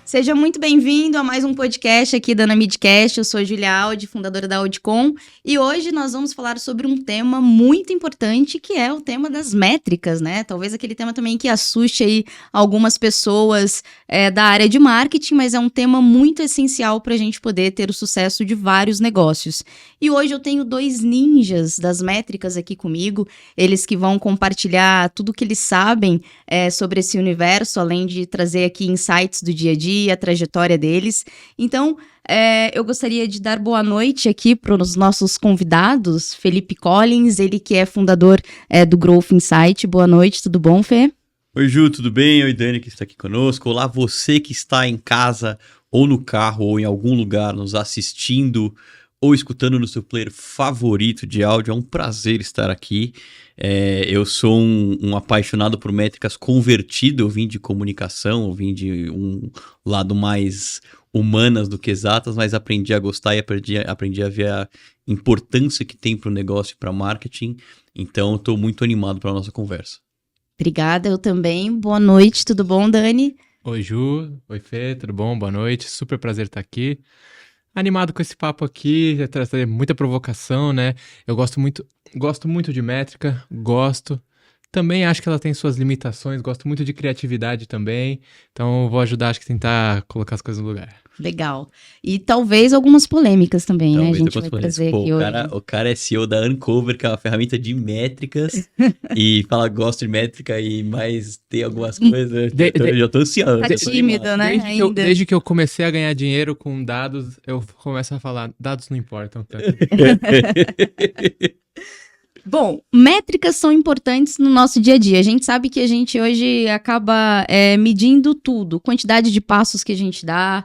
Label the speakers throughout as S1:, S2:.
S1: Seja muito bem-vindo a mais um podcast aqui da Namidcast. Eu sou a Julia Audi, fundadora da Audicom, e hoje nós vamos falar sobre um tema muito importante, que é o tema das métricas, né? Talvez aquele tema também que assuste aí algumas pessoas da área de marketing, mas é um tema muito essencial para a gente poder ter o sucesso de vários negócios. E hoje eu tenho dois ninjas das métricas aqui comigo, eles que vão compartilhar tudo que eles sabem sobre esse universo, além de trazer aqui insights do dia a dia, a trajetória deles. Então, eu gostaria de dar boa noite aqui para os nossos convidados, Felipe Collins, ele que é fundador do Growth Insight. Boa noite, tudo bom, Fê?
S2: Oi, Ju, tudo bem? Oi, Dani, que está aqui conosco. Olá, você que está em casa, ou no carro, ou em algum lugar nos assistindo, ou escutando no seu player favorito de áudio. É um prazer estar aqui. Eu sou um apaixonado por métricas convertido. Eu vim de comunicação, eu vim de um lado mais humanas do que exatas, mas aprendi a gostar e aprendi a ver a importância que tem para o negócio e para marketing. Então, estou muito animado para a nossa conversa.
S1: Obrigada, eu também. Boa noite, tudo bom, Dani?
S3: Oi, Ju. Oi, Fê, tudo bom? Boa noite. Super prazer estar aqui. Animado com esse papo aqui, já trazer muita provocação, né? Eu gosto muito de métrica, Também acho que ela tem suas limitações, gosto muito de criatividade também. Então, vou ajudar, acho que tentar colocar as coisas no lugar.
S1: Legal. E talvez algumas polêmicas também,
S2: Talvez,
S1: né? A gente vai trazer aqui hoje.
S2: O cara é CEO da Uncover, que é uma ferramenta de métricas, e fala que gosta de métrica, mas tem algumas coisas, eu já tô ansiando.
S1: Tá tímido, né?
S3: Desde que eu comecei a ganhar dinheiro com dados, eu começo a falar, dados não importam tanto.
S1: Bom, métricas são importantes no nosso dia a dia. A gente sabe que a gente hoje acaba medindo tudo. Quantidade de passos que a gente dá,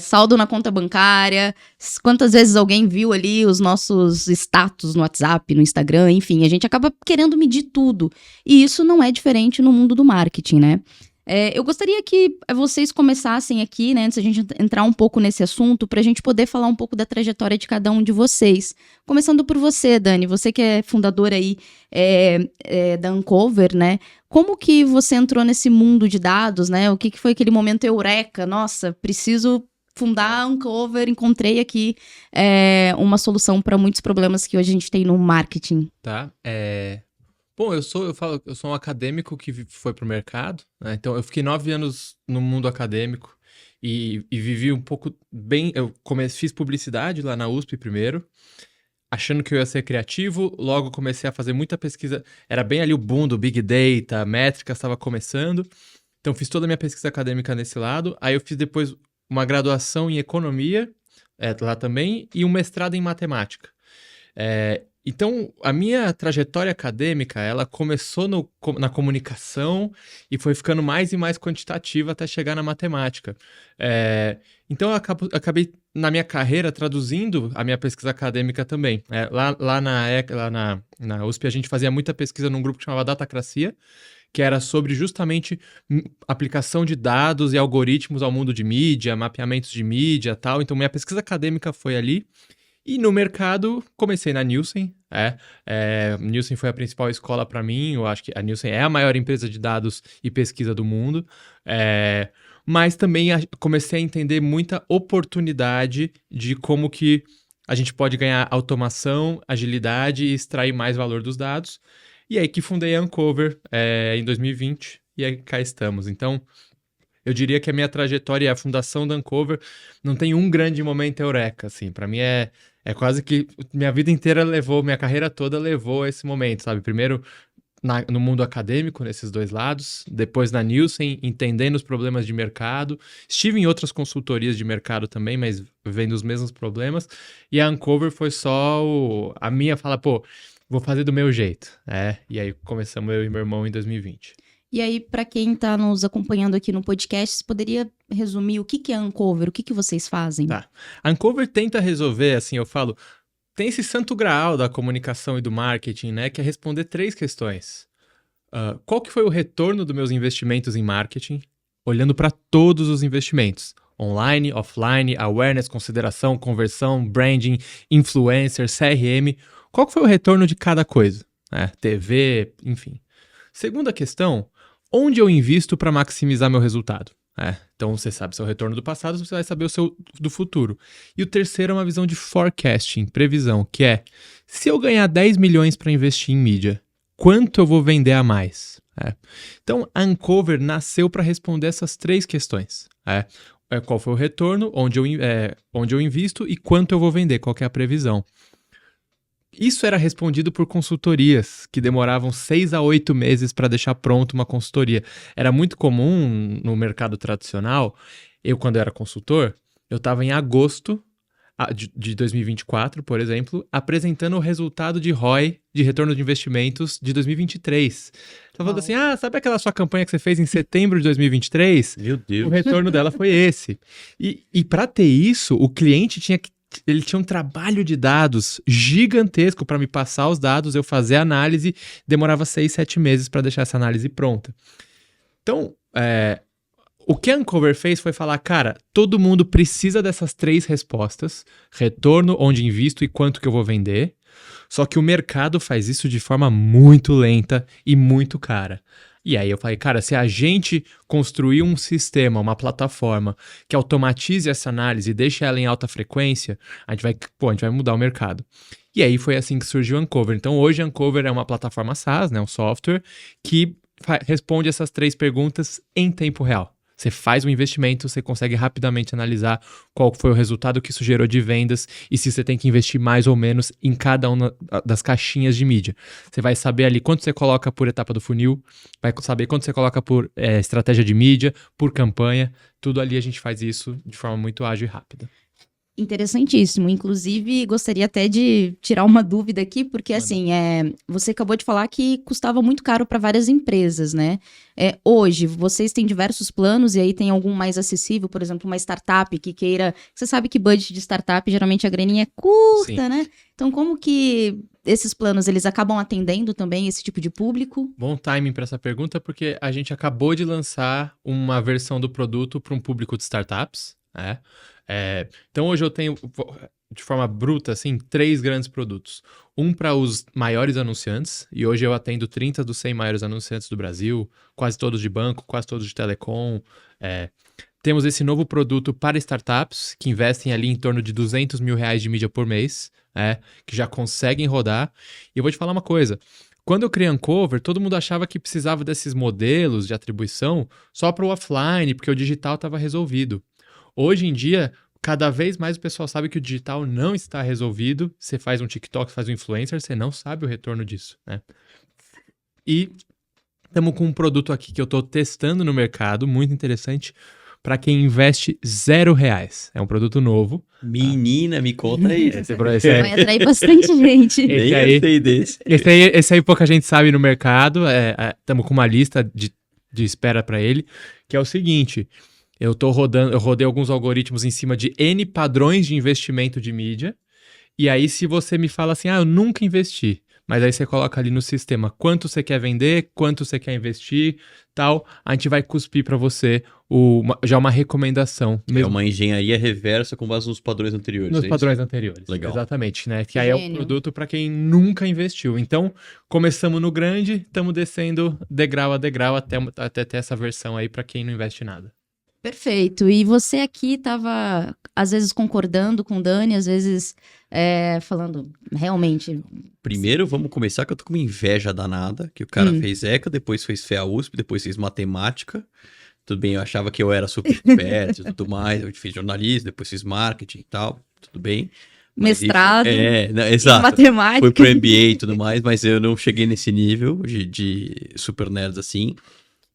S1: saldo na conta bancária, quantas vezes alguém viu ali os nossos status no WhatsApp, no Instagram, enfim. A gente acaba querendo medir tudo. E isso não é diferente no mundo do marketing, né? Eu gostaria que vocês começassem aqui, né, antes da gente entrar um pouco nesse assunto, para a gente poder falar um pouco da trajetória de cada um de vocês. Começando por você, Dani, você que é fundadora aí da Uncover, né? Como que você entrou nesse mundo de dados, né? O que foi aquele momento eureka? Nossa, preciso fundar a Uncover, encontrei aqui uma solução para muitos problemas que hoje a gente tem no marketing.
S3: Tá, Bom, eu sou um acadêmico que foi pro mercado, né? Então eu fiquei 9 anos no mundo acadêmico e vivi um pouco bem. Fiz publicidade lá na USP primeiro, achando que eu ia ser criativo. Logo comecei a fazer muita pesquisa. Era bem ali o boom do Big Data, métricas estava começando. Então fiz toda a minha pesquisa acadêmica nesse lado. Aí eu fiz depois uma graduação em economia lá também e um mestrado em matemática. Então, a minha trajetória acadêmica, ela começou na comunicação e foi ficando mais e mais quantitativa até chegar na matemática. Então, eu acabei, na minha carreira, traduzindo a minha pesquisa acadêmica também. Lá na USP, a gente fazia muita pesquisa num grupo que chamava Datacracia, que era sobre justamente aplicação de dados e algoritmos ao mundo de mídia, mapeamentos de mídia e tal. Então, minha pesquisa acadêmica foi ali. E no mercado, comecei na Nielsen. Nielsen foi a principal escola para mim. Eu acho que a Nielsen é a maior empresa de dados e pesquisa do mundo. Mas também comecei a entender muita oportunidade de como que a gente pode ganhar automação, agilidade e extrair mais valor dos dados. E aí que fundei a Uncover em 2020 e aí cá estamos. Então, eu diria que a minha trajetória e a fundação da Uncover não tem um grande momento eureka, assim. Para mim é quase que minha vida inteira minha carreira toda levou a esse momento, sabe? Primeiro no mundo acadêmico, nesses dois lados, depois na Nielsen, entendendo os problemas de mercado. Estive em outras consultorias de mercado também, mas vendo os mesmos problemas. E a Uncover foi só a minha fala, vou fazer do meu jeito. E aí começamos eu e meu irmão em 2020.
S1: E aí, para quem está nos acompanhando aqui no podcast, você poderia resumir o que é a Uncover? O que vocês fazem?
S3: Tá. A Uncover tenta resolver, assim, eu falo, tem esse santo graal da comunicação e do marketing, né, que é responder 3 questões. Qual que foi o retorno dos meus investimentos em marketing? Olhando para todos os investimentos. Online, offline, awareness, consideração, conversão, branding, influencer, CRM. Qual que foi o retorno de cada coisa? TV, enfim. Segunda questão, onde eu invisto para maximizar meu resultado? Então você sabe seu retorno do passado, você vai saber o seu do futuro. E o terceiro é uma visão de forecasting, previsão, que é, se eu ganhar 10 milhões para investir em mídia, quanto eu vou vender a mais? Então a Uncover nasceu para responder essas 3 questões. Qual foi o retorno, onde eu invisto e quanto eu vou vender, qual que é a previsão. Isso era respondido por consultorias que demoravam 6 a 8 meses para deixar pronto uma consultoria. Era muito comum no mercado tradicional, quando eu era consultor, eu estava em agosto de 2024, por exemplo, apresentando o resultado de ROI, de retorno de investimentos, de 2023. Estava falando assim, sabe aquela sua campanha que você fez em setembro de 2023?
S2: Meu Deus.
S3: O retorno dela foi esse. E para ter isso, o cliente tinha um trabalho de dados gigantesco para me passar os dados, eu fazer a análise, demorava 6, 7 meses para deixar essa análise pronta. Então, o que a Uncover fez foi falar, cara, todo mundo precisa dessas 3 respostas, retorno, onde invisto e quanto que eu vou vender, só que o mercado faz isso de forma muito lenta e muito cara. E aí eu falei, cara, se a gente construir um sistema, uma plataforma que automatize essa análise e deixe ela em alta frequência, a gente vai mudar o mercado. E aí foi assim que surgiu a Uncover. Então hoje a Uncover é uma plataforma SaaS, né, um software, que responde essas 3 perguntas em tempo real. Você faz um investimento, você consegue rapidamente analisar qual foi o resultado que isso gerou de vendas e se você tem que investir mais ou menos em cada uma das caixinhas de mídia. Você vai saber ali quanto você coloca por etapa do funil, vai saber quanto você coloca por estratégia de mídia, por campanha. Tudo ali a gente faz isso de forma muito ágil e rápida.
S1: Interessantíssimo. Inclusive, gostaria até de tirar uma dúvida aqui, porque assim, você acabou de falar que custava muito caro para várias empresas, né? Hoje, vocês têm diversos planos e aí tem algum mais acessível, por exemplo, uma startup que queira... Você sabe que budget de startup, geralmente a graninha é curta, né? Então, como que esses planos, eles acabam atendendo também esse tipo de público?
S3: Bom timing para essa pergunta, porque a gente acabou de lançar uma versão do produto para um público de startups, né? Então hoje eu tenho, de forma bruta, assim, 3 grandes produtos. Um para os maiores anunciantes, e hoje eu atendo 30 dos 100 maiores anunciantes do Brasil, quase todos de banco, quase todos de telecom. Temos esse novo produto para startups, que investem ali em torno de R$200 mil de mídia por mês, que já conseguem rodar. E eu vou te falar uma coisa, quando eu criei a Uncover, todo mundo achava que precisava desses modelos de atribuição só para o offline, porque o digital estava resolvido. Hoje em dia, cada vez mais o pessoal sabe que o digital não está resolvido. Você faz um TikTok, faz um influencer, você não sabe o retorno disso, né? E estamos com um produto aqui que eu estou testando no mercado, muito interessante, para quem investe R$0. É um produto novo.
S2: Menina, me conta aí.
S1: Vai atrair bastante gente.
S2: Nem eu sei desse.
S3: Esse aí pouca gente sabe no mercado. Estamos com uma lista de espera para ele, que é o seguinte... Eu rodei alguns algoritmos em cima de N padrões de investimento de mídia, e aí se você me fala assim, eu nunca investi, mas aí você coloca ali no sistema quanto você quer vender, quanto você quer investir, tal, a gente vai cuspir para você já uma recomendação.
S2: É uma engenharia reversa com base nos padrões anteriores.
S3: Nos padrões anteriores,
S2: legal.
S3: Exatamente, né? Que aí é um produto para quem nunca investiu. Então, começamos no grande, estamos descendo degrau a degrau até ter essa versão aí para quem não investe nada.
S1: Perfeito. E você aqui estava, às vezes, concordando com o Dani, às vezes falando, realmente...
S2: Primeiro, vamos começar que eu tô com uma inveja danada, que o cara fez ECA, depois fez FEA USP, depois fez matemática. Tudo bem, eu achava que eu era super esperto e tudo mais, eu fiz jornalismo, depois fiz marketing e tal, tudo bem.
S1: Mestrado,
S2: exato.
S1: matemática.
S2: Fui pro MBA e tudo mais, mas eu não cheguei nesse nível de super nerds assim.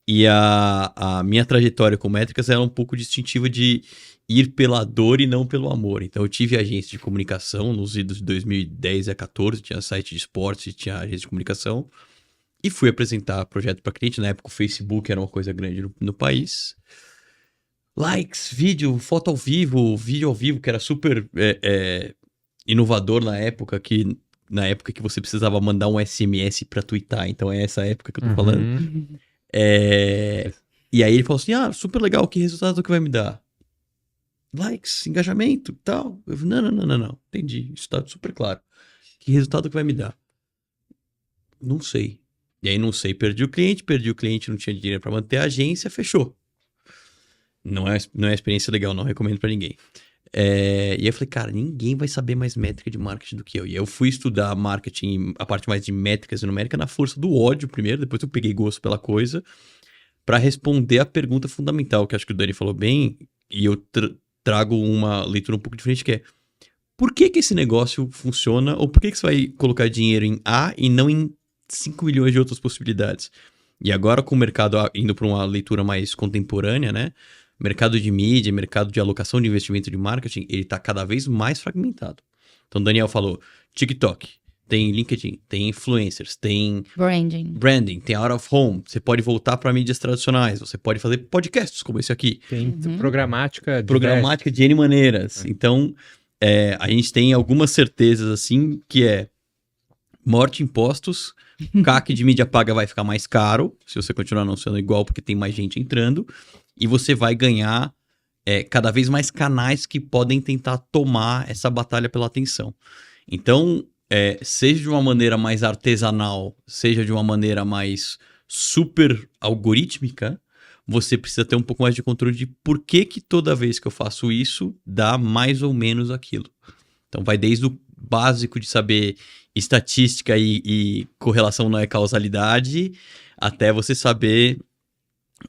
S2: E a minha trajetória com métricas era um pouco distintiva de ir pela dor e não pelo amor. Então eu tive agência de comunicação nos idos de 2010 a 14, tinha site de esportes e tinha agência de comunicação. E fui apresentar projeto para cliente. Na época o Facebook era uma coisa grande no país. Likes, vídeo, foto ao vivo, vídeo ao vivo, que era super inovador na época que você precisava mandar um SMS para twittar. Então é essa época que eu tô falando. E aí ele falou assim, super legal, que resultado que vai me dar? Likes, engajamento e tal. Eu falei, não, entendi, isso tá super claro. Que resultado que vai me dar? Não sei. E aí não sei, perdi o cliente, não tinha dinheiro para manter a agência, fechou. Não é experiência legal, não recomendo pra ninguém. E aí eu falei, cara, ninguém vai saber mais métrica de marketing do que eu. E aí eu fui estudar marketing, a parte mais de métricas e numérica, na força do ódio primeiro, depois eu peguei gosto pela coisa, pra responder a pergunta fundamental, que acho que o Dani falou bem, e eu trago uma leitura um pouco diferente, que é, por que esse negócio funciona, ou por que você vai colocar dinheiro em A e não em 5 milhões de outras possibilidades? E agora com o mercado indo para uma leitura mais contemporânea, né? Mercado de mídia, mercado de alocação de investimento de marketing, ele está cada vez mais fragmentado. Então, o Daniel falou, TikTok, tem LinkedIn, tem influencers, tem branding, tem out of home, você pode voltar para mídias tradicionais, você pode fazer podcasts como esse aqui.
S3: Tem programática
S2: de N maneiras. Então, a gente tem algumas certezas assim, que é morte impostos, CAC de mídia paga vai ficar mais caro, se você continuar não sendo igual, porque tem mais gente entrando, e você vai ganhar cada vez mais canais que podem tentar tomar essa batalha pela atenção. Então, seja de uma maneira mais artesanal, seja de uma maneira mais super algorítmica, você precisa ter um pouco mais de controle de por que toda vez que eu faço isso, dá mais ou menos aquilo. Então, vai desde o básico de saber estatística e correlação não é causalidade, até você saber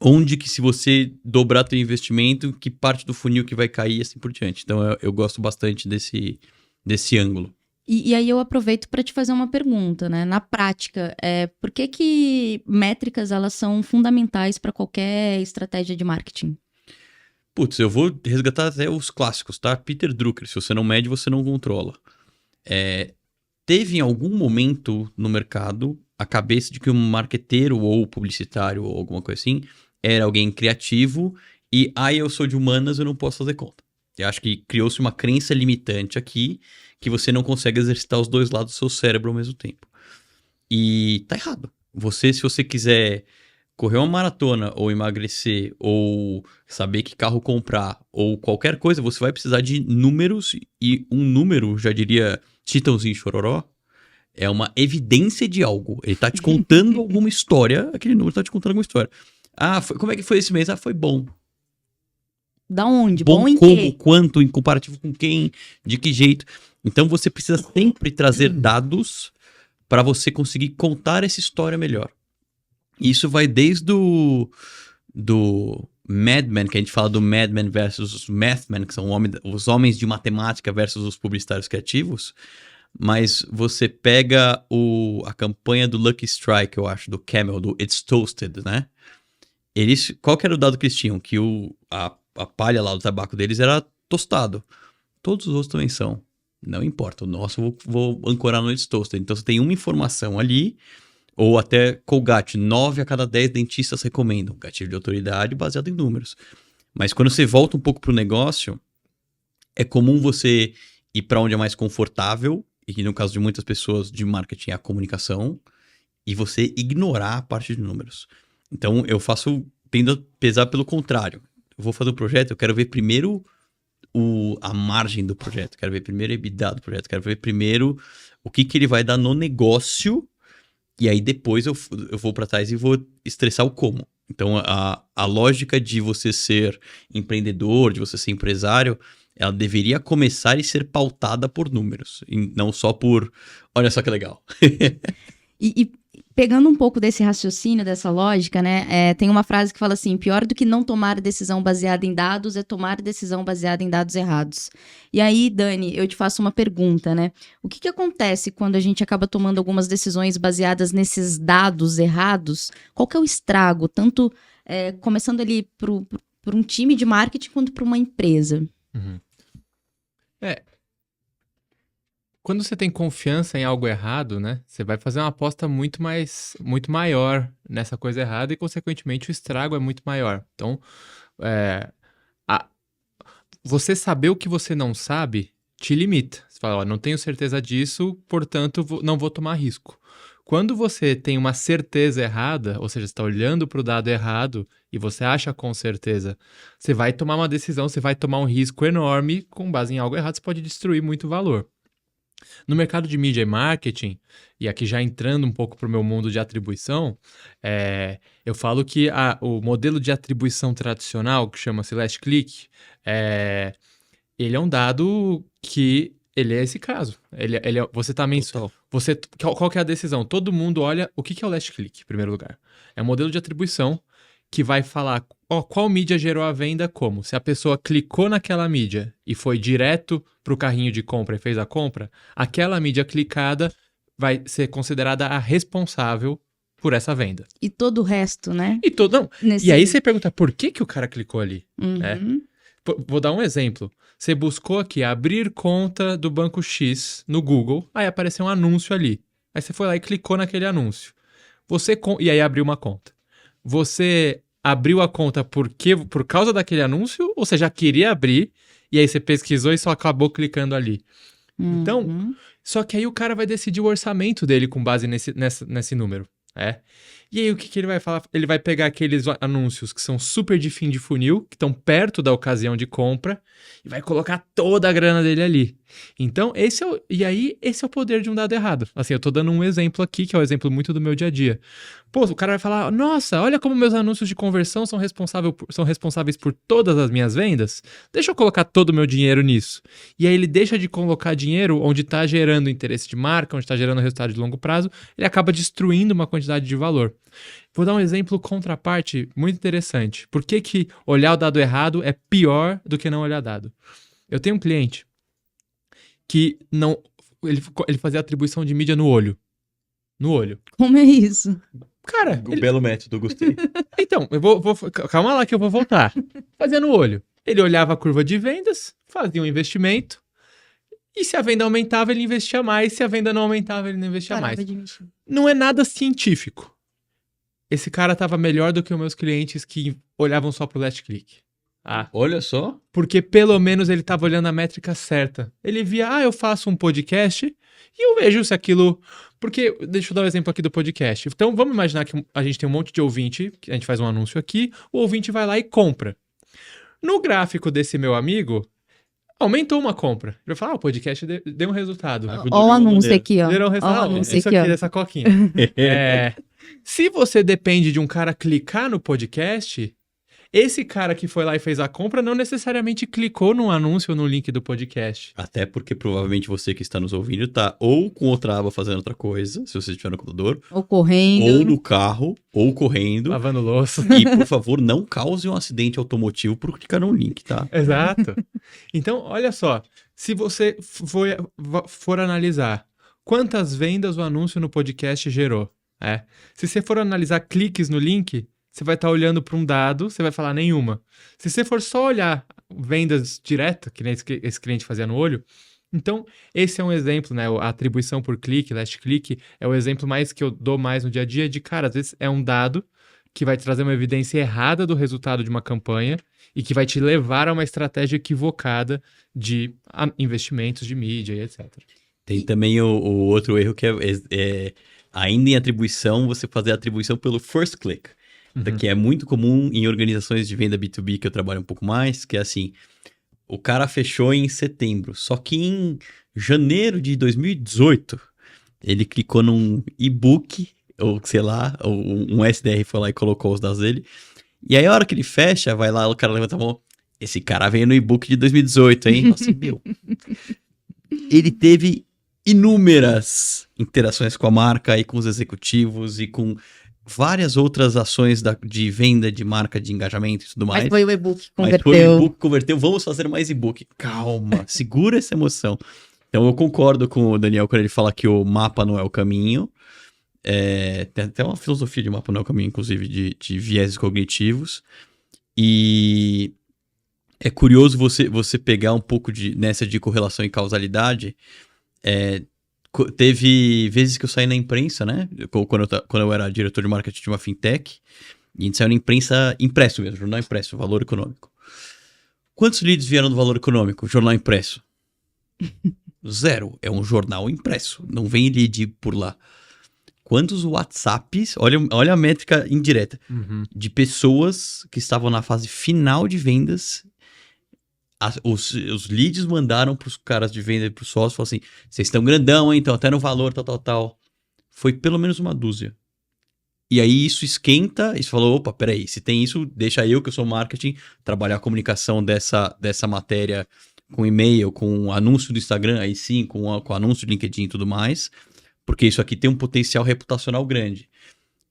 S2: onde que, se você dobrar teu investimento, que parte do funil que vai cair e assim por diante. Então, eu gosto bastante desse ângulo.
S1: E aí eu aproveito para te fazer uma pergunta, né? Na prática, por que métricas elas são fundamentais para qualquer estratégia de marketing?
S2: Putz, eu vou resgatar até os clássicos, tá? Peter Drucker, se você não mede, você não controla. Teve em algum momento no mercado a cabeça de que um marqueteiro ou publicitário ou alguma coisa assim era alguém criativo e, eu sou de humanas, eu não posso fazer conta. Eu acho que criou-se uma crença limitante aqui que você não consegue exercitar os dois lados do seu cérebro ao mesmo tempo. E tá errado. Se você quiser correr uma maratona ou emagrecer ou saber que carro comprar ou qualquer coisa, você vai precisar de números, e um número, já diria Chitãozinho e Chororó, é uma evidência de algo. Ele tá te contando alguma história, aquele número tá te contando alguma história. Como é que foi esse mês? Foi bom.
S1: Da onde?
S2: Bom
S1: em
S2: como?
S1: quê?
S2: Quanto? Em comparativo com quem? De que jeito? Então você precisa sempre trazer dados para você conseguir contar essa história melhor. Isso vai desde do Mad Men, que a gente fala do Mad Men versus os Math Men, que são os homens de matemática versus os publicitários criativos. Mas você pega a campanha do Lucky Strike, eu acho, do Camel, do It's Toasted, né? Qual que era o dado que eles tinham? Que a palha lá do tabaco deles era tostado. Todos os outros também são. Não importa, o nosso eu vou ancorar no It's Toasted. Então você tem uma informação ali, ou até Colgate, 9 a cada 10 dentistas recomendam. Gatilho de autoridade baseado em números. Mas quando você volta um pouco pro negócio, é comum você ir para onde é mais confortável, e que no caso de muitas pessoas de marketing é a comunicação, e você ignorar a parte de números. Então tendo a pesar pelo contrário. Eu vou fazer um projeto, eu quero ver primeiro a margem do projeto, quero ver primeiro a EBITDA do projeto, quero ver primeiro o que ele vai dar no negócio, e aí depois eu vou para trás e vou estressar o como. Então a lógica de você ser empreendedor, de você ser empresário, ela deveria começar e ser pautada por números, e não só por, olha só que legal.
S1: E pegando um pouco desse raciocínio, dessa lógica, né, tem uma frase que fala assim, pior do que não tomar decisão baseada em dados é tomar decisão baseada em dados errados. E aí, Dani, eu te faço uma pergunta, né, o que acontece quando a gente acaba tomando algumas decisões baseadas nesses dados errados? Qual que é o estrago, tanto começando ali por um time de marketing quanto para uma empresa?
S3: Uhum. Quando você tem confiança em algo errado, né? Você vai fazer uma aposta muito maior nessa coisa errada e, consequentemente, o estrago é muito maior. Então, você saber o que você não sabe te limita. Você fala, não tenho certeza disso, portanto, não vou tomar risco. Quando você tem uma certeza errada, ou seja, você está olhando para o dado errado e você acha com certeza, você vai tomar uma decisão, você vai tomar um risco enorme com base em algo errado, você pode destruir muito valor. No mercado de mídia e marketing, e aqui já entrando um pouco para o meu mundo de atribuição, eu falo que o modelo de atribuição tradicional, que chama-se last click, ele é um dado que ele é esse caso. Você também... Qual que é a decisão? Todo mundo olha o que é o last click, em primeiro lugar. É um modelo de atribuição que vai falar qual mídia gerou a venda como. Se a pessoa clicou naquela mídia e foi direto para o carrinho de compra e fez a compra, aquela mídia clicada vai ser considerada a responsável por essa venda.
S1: E todo o resto, né?
S3: E aí você pergunta, por que o cara clicou ali?
S1: Uhum.
S3: Vou dar um exemplo. Você buscou aqui abrir conta do banco X no Google, aí apareceu um anúncio ali. Aí você foi lá e clicou naquele anúncio. E aí abriu uma conta. Você abriu a conta por causa daquele anúncio ou você já queria abrir e aí você pesquisou e só acabou clicando ali?
S1: Uhum.
S3: Então, só que aí o cara vai decidir o orçamento dele com base nesse número. E aí o que ele vai falar? Ele vai pegar aqueles anúncios que são super de fim de funil, que estão perto da ocasião de compra, e vai colocar toda a grana dele ali. Então, esse é o poder de um dado errado. Assim, eu tô dando um exemplo aqui, que é um exemplo muito do meu dia a dia. Pô, o cara vai falar, nossa, olha como meus anúncios de conversão são responsáveis por todas as minhas vendas. Deixa eu colocar todo o meu dinheiro nisso. E aí ele deixa de colocar dinheiro onde está gerando interesse de marca, onde está gerando resultado de longo prazo, ele acaba destruindo uma quantidade de valor. Vou dar um exemplo contraparte muito interessante. Por que olhar o dado errado é pior do que não olhar dado? Eu tenho um cliente que ele fazia atribuição de mídia no olho. No olho.
S1: Como é isso?
S3: Cara,
S2: Belo método, gostei.
S3: Então, calma lá que eu vou voltar. Fazia no olho. Ele olhava a curva de vendas, fazia um investimento, e se a venda aumentava, ele investia mais, se a venda não aumentava, ele não investia mais. Não é nada científico. Esse cara estava melhor do que os meus clientes que olhavam só pro last click.
S2: Olha só.
S3: Porque pelo menos ele estava olhando a métrica certa. Ele via, eu faço um podcast e eu vejo se aquilo... Porque, deixa eu dar um exemplo aqui do podcast. Então, vamos imaginar que a gente tem um monte de ouvinte, que a gente faz um anúncio aqui, o ouvinte vai lá e compra. No gráfico desse meu amigo, aumentou uma compra. Ele vai falar, o podcast deu um resultado.
S1: Olha o anúncio aqui, ó.
S3: Gerou um resultado. Isso aqui, dessa coquinha. Se você depende de um cara clicar no podcast... Esse cara que foi lá e fez a compra não necessariamente clicou no anúncio ou no link do podcast.
S2: Até porque provavelmente você que está nos ouvindo tá ou com outra aba fazendo outra coisa, se você estiver no computador.
S1: Ou correndo.
S2: Ou no carro, ou correndo.
S3: Lavando louça.
S2: E, por favor, não cause um acidente automotivo por clicar no link, tá?
S3: Exato. Então, olha só. Se você for analisar quantas vendas o anúncio no podcast gerou, se você for analisar cliques no link... Você vai estar olhando para um dado, você vai falar nenhuma. Se você for só olhar vendas direto, que nem esse cliente fazia no olho, então esse é um exemplo, né? A atribuição por clique, last click, é o exemplo mais que eu dou mais no dia a dia de, cara, às vezes é um dado que vai trazer uma evidência errada do resultado de uma campanha e que vai te levar a uma estratégia equivocada de investimentos de mídia e etc.
S2: Tem também o outro erro que é ainda em atribuição, você fazer a atribuição pelo first click. Que é muito comum em organizações de venda B2B que eu trabalho um pouco mais, que é assim, o cara fechou em setembro, só que em janeiro de 2018, ele clicou num e-book, ou sei lá, ou um SDR foi lá e colocou os dados dele, e aí a hora que ele fecha, vai lá, o cara levanta a mão, esse cara veio no e-book de 2018, hein? Assim, ele teve inúmeras interações com a marca e com os executivos e com... várias outras ações de venda, de marca, de engajamento e tudo mais.
S1: Mas foi o e-book que converteu.
S2: Mas foi o e-book que converteu, vamos fazer mais e-book. Calma, segura essa emoção. Então eu concordo com o Daniel quando ele fala que o mapa não é o caminho. Tem até uma filosofia de mapa não é o caminho, inclusive, de vieses cognitivos. E é curioso você pegar um pouco nessa de correlação e causalidade. Teve vezes que eu saí na imprensa, né? Quando eu era diretor de marketing de uma fintech. E a gente saiu na imprensa impresso mesmo, jornal impresso, Valor Econômico. Quantos leads vieram do Valor Econômico? Jornal impresso. 0. É um jornal impresso. Não vem lead por lá. Quantos WhatsApps, olha a métrica indireta, de pessoas que estavam na fase final de vendas os leads mandaram pros caras de venda e pros sócios, falaram assim, vocês estão grandão, hein? Então até no valor, tal. Foi pelo menos uma dúzia. E aí isso esquenta, isso falou, opa, peraí, se tem isso, deixa eu, que eu sou marketing, trabalhar a comunicação dessa matéria com e-mail, com anúncio do Instagram, aí sim, com anúncio do LinkedIn e tudo mais, porque isso aqui tem um potencial reputacional grande.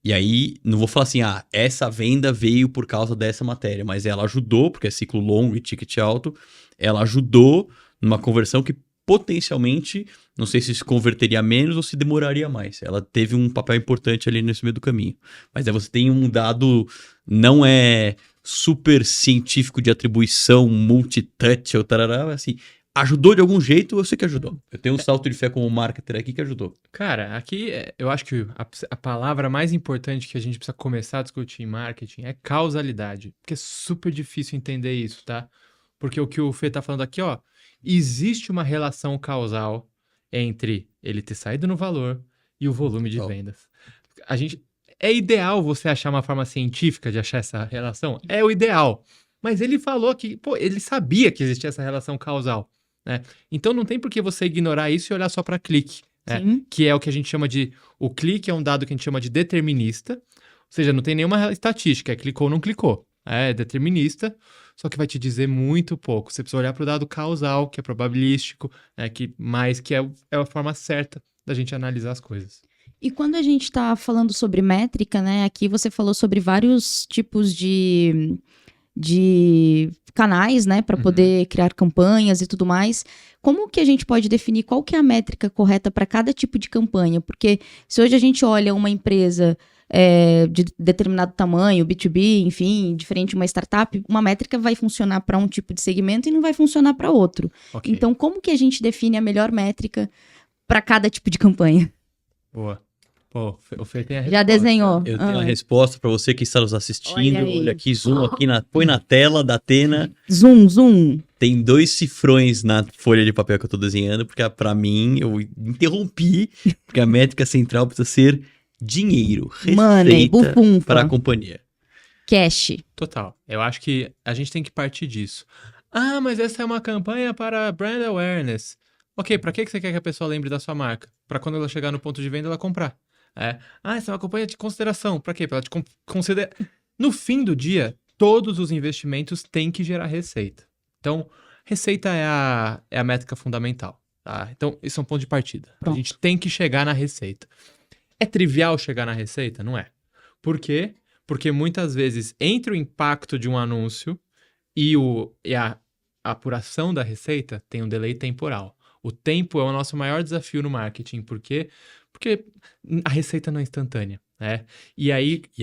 S2: E aí, não vou falar assim, essa venda veio por causa dessa matéria, mas ela ajudou, porque é ciclo longo e ticket alto, ela ajudou numa conversão que potencialmente, não sei se converteria menos ou se demoraria mais. Ela teve um papel importante ali nesse meio do caminho. Mas aí você tem um dado, não é super científico de atribuição, multitouch ou tarará, assim, ajudou de algum jeito, eu sei que ajudou. Eu tenho um salto de fé como marketer aqui que ajudou.
S3: Cara, aqui eu acho que a palavra mais importante que a gente precisa começar a discutir em marketing é causalidade. Porque é super difícil entender isso, tá? Porque o que o Fê tá falando aqui, ó, existe uma relação causal entre ele ter saído no valor e o volume de vendas. É ideal você achar uma forma científica de achar essa relação? É o ideal. Mas ele falou que, ele sabia que existia essa relação causal, né? Então não tem por que você ignorar isso e olhar só para clique, né? Que é o que a gente chama de... O clique é um dado que a gente chama de determinista, ou seja, não tem nenhuma estatística, clicou ou não clicou. É determinista, só que vai te dizer muito pouco. Você precisa olhar para o dado causal, que é probabilístico, né? Que é a forma certa da gente analisar as coisas.
S1: E quando a gente está falando sobre métrica, né? Aqui você falou sobre vários tipos de canais, né, para poder criar campanhas e tudo mais. Como que a gente pode definir qual que é a métrica correta para cada tipo de campanha? Porque se hoje a gente olha uma empresa de determinado tamanho, B2B, enfim, diferente de uma startup, uma métrica vai funcionar para um tipo de segmento e não vai funcionar para outro.
S3: Okay.
S1: Então, como que a gente define a melhor métrica para cada tipo de campanha?
S3: Boa. Pô, o Fê tem a resposta.
S1: Já desenhou.
S2: Eu tenho a resposta para você que está nos assistindo. Olha aqui, zoom aqui, põe na tela da Atena.
S1: Zoom.
S2: Tem 2 cifrões na folha de papel que eu estou desenhando, porque para mim, eu interrompi, porque a métrica central precisa ser dinheiro, receita para a companhia.
S1: Cash.
S3: Total. Eu acho que a gente tem que partir disso. Mas essa é uma campanha para brand awareness. Ok, para que você quer que a pessoa lembre da sua marca? Para quando ela chegar no ponto de venda, ela comprar. Essa é uma campanha de consideração. Para quê? Para ela te considerar. No fim do dia, todos os investimentos têm que gerar receita. Então, receita é a métrica fundamental. Tá? Então, esse é um ponto de partida. Pronto. A gente tem que chegar na receita. É trivial chegar na receita? Não é. Por quê? Porque muitas vezes, entre o impacto de um anúncio e a apuração da receita, tem um delay temporal. O tempo é o nosso maior desafio no marketing. Por quê? Porque a receita não é instantânea, né? E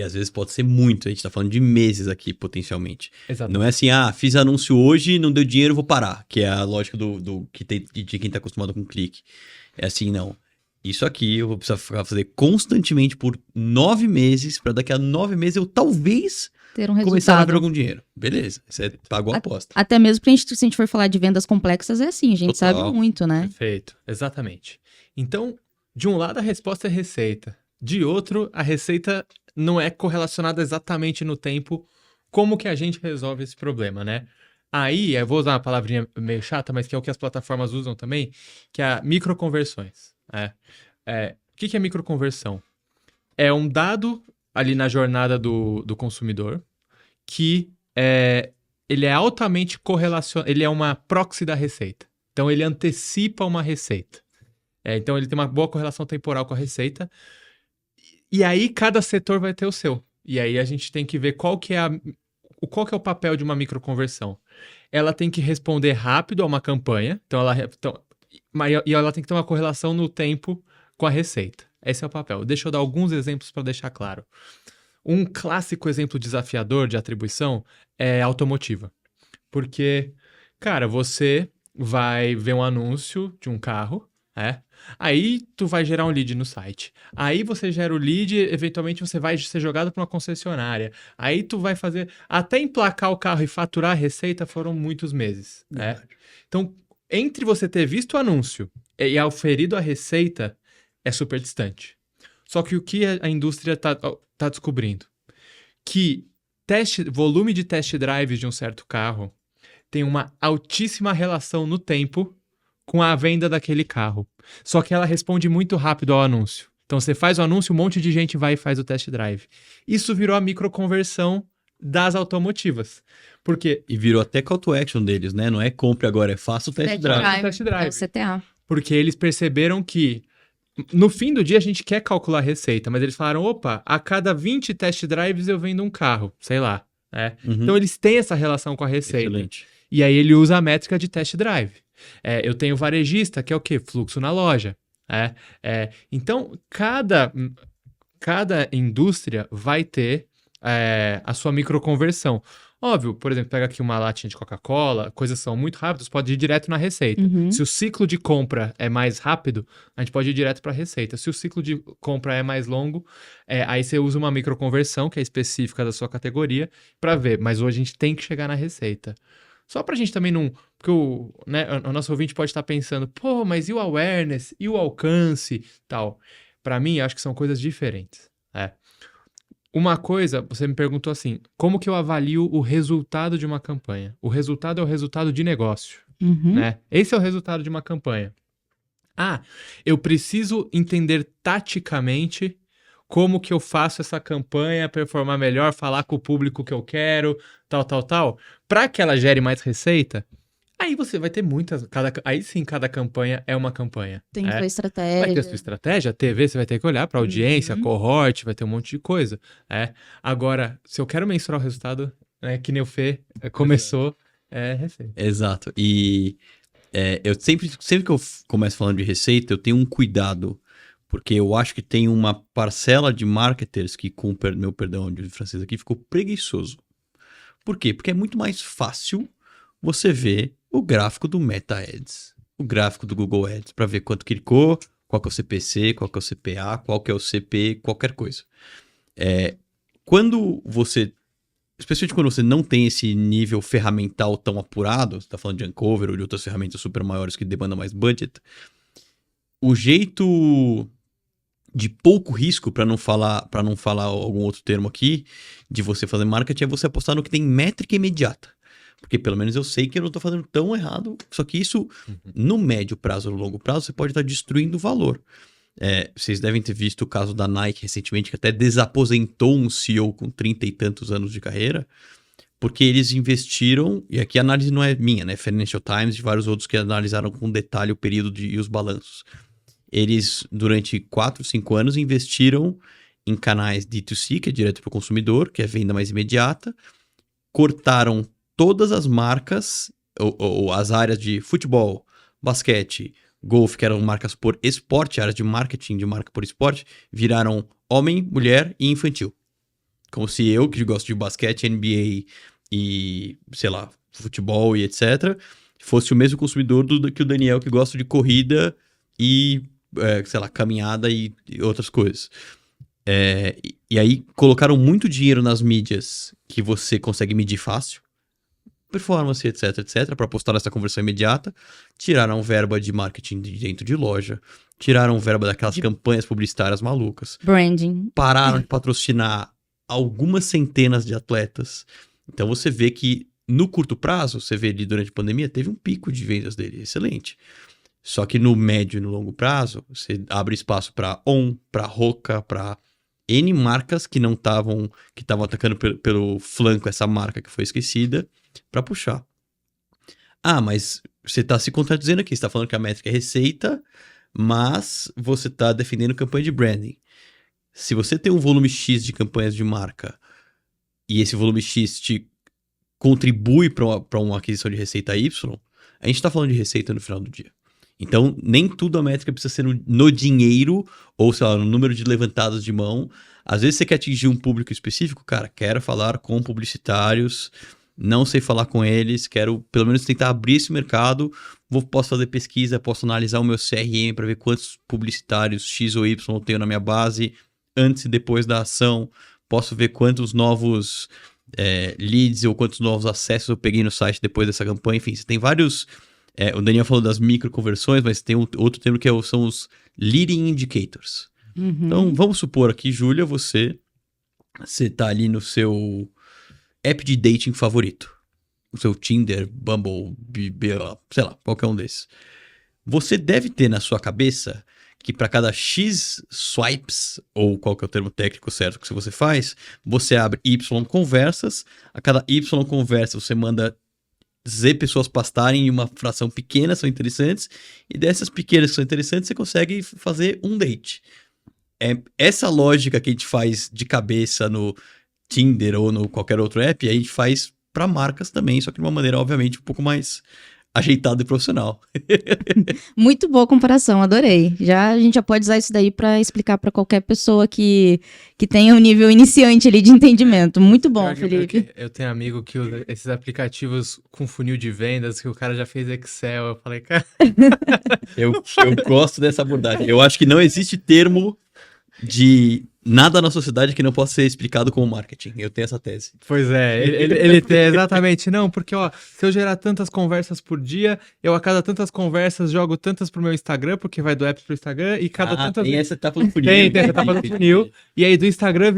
S2: às vezes pode ser muito, a gente tá falando de meses aqui, potencialmente.
S3: Exatamente.
S2: Não é assim, fiz anúncio hoje, não deu dinheiro, vou parar. Que é a lógica de quem tá acostumado com clique. É assim, não. Isso aqui eu vou precisar fazer constantemente por 9 meses, para daqui a 9 meses eu talvez
S1: ter um
S2: começar a ver algum dinheiro. Beleza, você pagou a aposta.
S1: Até mesmo se a gente for falar de vendas complexas, é assim, a gente sabe muito, né?
S3: Perfeito, exatamente. Então, de um lado a resposta é receita, de outro a receita não é correlacionada exatamente no tempo. Como que a gente resolve esse problema, né? Aí, eu vou usar uma palavrinha meio chata, mas que é o que as plataformas usam também, que é a microconversões. O que é microconversão? É um dado ali na jornada do consumidor que ele é altamente correlacionado, ele é uma proxy da receita. Então, ele antecipa uma receita. Então, ele tem uma boa correlação temporal com a receita. E aí, cada setor vai ter o seu. E aí, a gente tem que ver qual que é o papel de uma microconversão. Ela tem que responder rápido a uma campanha. E ela tem que ter uma correlação no tempo com a receita. Esse é o papel. Deixa eu dar alguns exemplos para deixar claro. Um clássico exemplo desafiador de atribuição é automotiva. Porque, cara, você vai ver um anúncio de um carro, aí tu vai gerar um lead no site. Aí você gera o lead, eventualmente você vai ser jogado para uma concessionária. Aí tu vai fazer... Até emplacar o carro e faturar a receita foram muitos meses. Então, entre você ter visto o anúncio e auferido a receita, é super distante. Só que o que a indústria tá descobrindo? Que volume de test drives de um certo carro tem uma altíssima relação no tempo com a venda daquele carro. Só que ela responde muito rápido ao anúncio. Então você faz o anúncio, um monte de gente vai e faz o test drive. Isso virou a microconversão das automotivas. Porque
S2: E virou até call to action deles, né? Não é compre agora, é faça o test drive.
S3: Test drive.
S1: É o CTA.
S3: Porque eles perceberam que no fim do dia a gente quer calcular a receita, mas eles falaram, opa, a cada 20 test drives eu vendo um carro, sei lá. Né?
S2: Uhum.
S3: Então eles têm essa relação com a receita.
S2: Excelente.
S3: E aí ele usa a métrica de test drive. Eu tenho varejista, que é o quê? Fluxo na loja. Então, cada indústria vai ter a sua microconversão. Óbvio, por exemplo, pega aqui uma latinha de Coca-Cola, coisas são muito rápidas, pode ir direto na receita.
S1: Uhum.
S3: Se o ciclo de compra é mais rápido, a gente pode ir direto para a receita. Se o ciclo de compra é mais longo, aí você usa uma microconversão, que é específica da sua categoria, para ver. Mas hoje a gente tem que chegar na receita. Só pra gente também não... Porque o nosso ouvinte pode estar pensando, pô, mas e o awareness? E o alcance? Tal. Pra mim, acho que são coisas diferentes. Uma coisa, você me perguntou assim, como que eu avalio o resultado de uma campanha? O resultado é o resultado de negócio,
S1: Uhum.
S3: né? Esse é o resultado de uma campanha. Eu preciso entender taticamente como que eu faço essa campanha performar melhor, falar com o público que eu quero, tal. Para que ela gere mais receita, aí você vai ter muitas... Aí sim, cada campanha é uma campanha.
S1: Tem sua estratégia.
S3: Vai ter a sua estratégia, a TV você vai ter que olhar para audiência, cohort, vai ter um monte de coisa. Agora, se eu quero mensurar o resultado, que nem o Fê começou, receita.
S2: Exato. E eu sempre que eu começo falando de receita, eu tenho um cuidado, porque eu acho que tem uma parcela de marketers que, com meu perdão de francês aqui, ficou preguiçoso. Por quê? Porque é muito mais fácil você ver o gráfico do Meta Ads, o gráfico do Google Ads, para ver quanto clicou, qual que é o CPC, qual que é o CPA, qual que é o CP, qualquer coisa. Especialmente quando você não tem esse nível ferramental tão apurado, você está falando de Uncover ou de outras ferramentas super maiores que demandam mais budget, o jeito de pouco risco, para não falar algum outro termo aqui, de você fazer marketing é você apostar no que tem métrica imediata. Porque pelo menos eu sei que eu não estou fazendo tão errado, só que isso, no médio prazo ou no longo prazo, você pode estar destruindo o valor. Vocês devem ter visto o caso da Nike recentemente, que até desaposentou um CEO com 30 e tantos anos de carreira, porque eles investiram, e aqui a análise não é minha, né? Financial Times e vários outros que analisaram com detalhe o período e os balanços. Eles, durante 4, 5 anos, investiram em canais D2C, que é direto para o consumidor, que é venda mais imediata, cortaram todas as marcas, ou as áreas de futebol, basquete, golfe, que eram marcas por esporte, áreas de marketing de marca por esporte, viraram homem, mulher e infantil. Como se eu, que gosto de basquete, NBA e, sei lá, futebol e etc., fosse o mesmo consumidor que o Daniel, que gosta de corrida e, sei lá, caminhada e outras coisas. E aí colocaram muito dinheiro nas mídias que você consegue medir fácil, performance, etc, para apostar nessa conversão imediata. Tiraram verba de marketing de dentro de loja, tiraram verba daquelas campanhas publicitárias malucas.
S1: Branding.
S2: Pararam de patrocinar algumas centenas de atletas. Então você vê que no curto prazo, você vê ali durante a pandemia, teve um pico de vendas dele, excelente. Só que no médio e no longo prazo, você abre espaço para para Roca, para N marcas que não estavam, que estavam atacando pelo flanco essa marca que foi esquecida, para puxar. Mas você está se contradizendo aqui, você está falando que a métrica é receita, mas você está defendendo campanha de branding. Se você tem um volume X de campanhas de marca e esse volume X te contribui para uma aquisição de receita Y, a gente está falando de receita no final do dia. Então, nem tudo a métrica precisa ser no dinheiro ou, sei lá, no número de levantadas de mão. Às vezes você quer atingir um público específico, cara, quero falar com publicitários, não sei falar com eles, quero pelo menos tentar abrir esse mercado, posso fazer pesquisa, posso analisar o meu CRM para ver quantos publicitários X ou Y eu tenho na minha base antes e depois da ação, posso ver quantos novos leads ou quantos novos acessos eu peguei no site depois dessa campanha, enfim, você tem vários... o Daniel falou das microconversões, mas tem outro termo que são os leading indicators.
S1: Uhum.
S2: Então, vamos supor aqui, Júlia, você tá ali no seu app de dating favorito. o seu Tinder, Bumble, sei lá, qualquer um desses. Você deve ter na sua cabeça que para cada X swipes, ou qual que é o termo técnico certo que você faz, você abre Y conversas, a cada Y conversa você manda Z pessoas pastarem em uma fração pequena, são interessantes, e dessas pequenas que são interessantes, você consegue fazer um date. É essa lógica que a gente faz de cabeça no Tinder ou no qualquer outro app, a gente faz para marcas também, só que de uma maneira, obviamente, um pouco mais ajeitada e profissional.
S1: Muito boa comparação, adorei. A gente já pode usar isso daí para explicar para qualquer pessoa que tenha um nível iniciante ali de entendimento. Muito bom, Felipe.
S3: Eu tenho amigo que usa esses aplicativos com funil de vendas, que o cara já fez Excel. Eu falei, cara...
S2: Eu gosto dessa abordagem. Eu acho que não existe termo de nada na sociedade que não possa ser explicado como marketing. Eu tenho essa tese.
S3: Pois é, ele tem exatamente. Não, porque ó, se eu gerar tantas conversas por dia, eu a cada tantas conversas jogo tantas pro meu Instagram, porque vai do app pro Instagram, e cada tantas...
S2: Tem essa etapa do funil.
S3: Tem essa etapa do funil. E aí do Instagram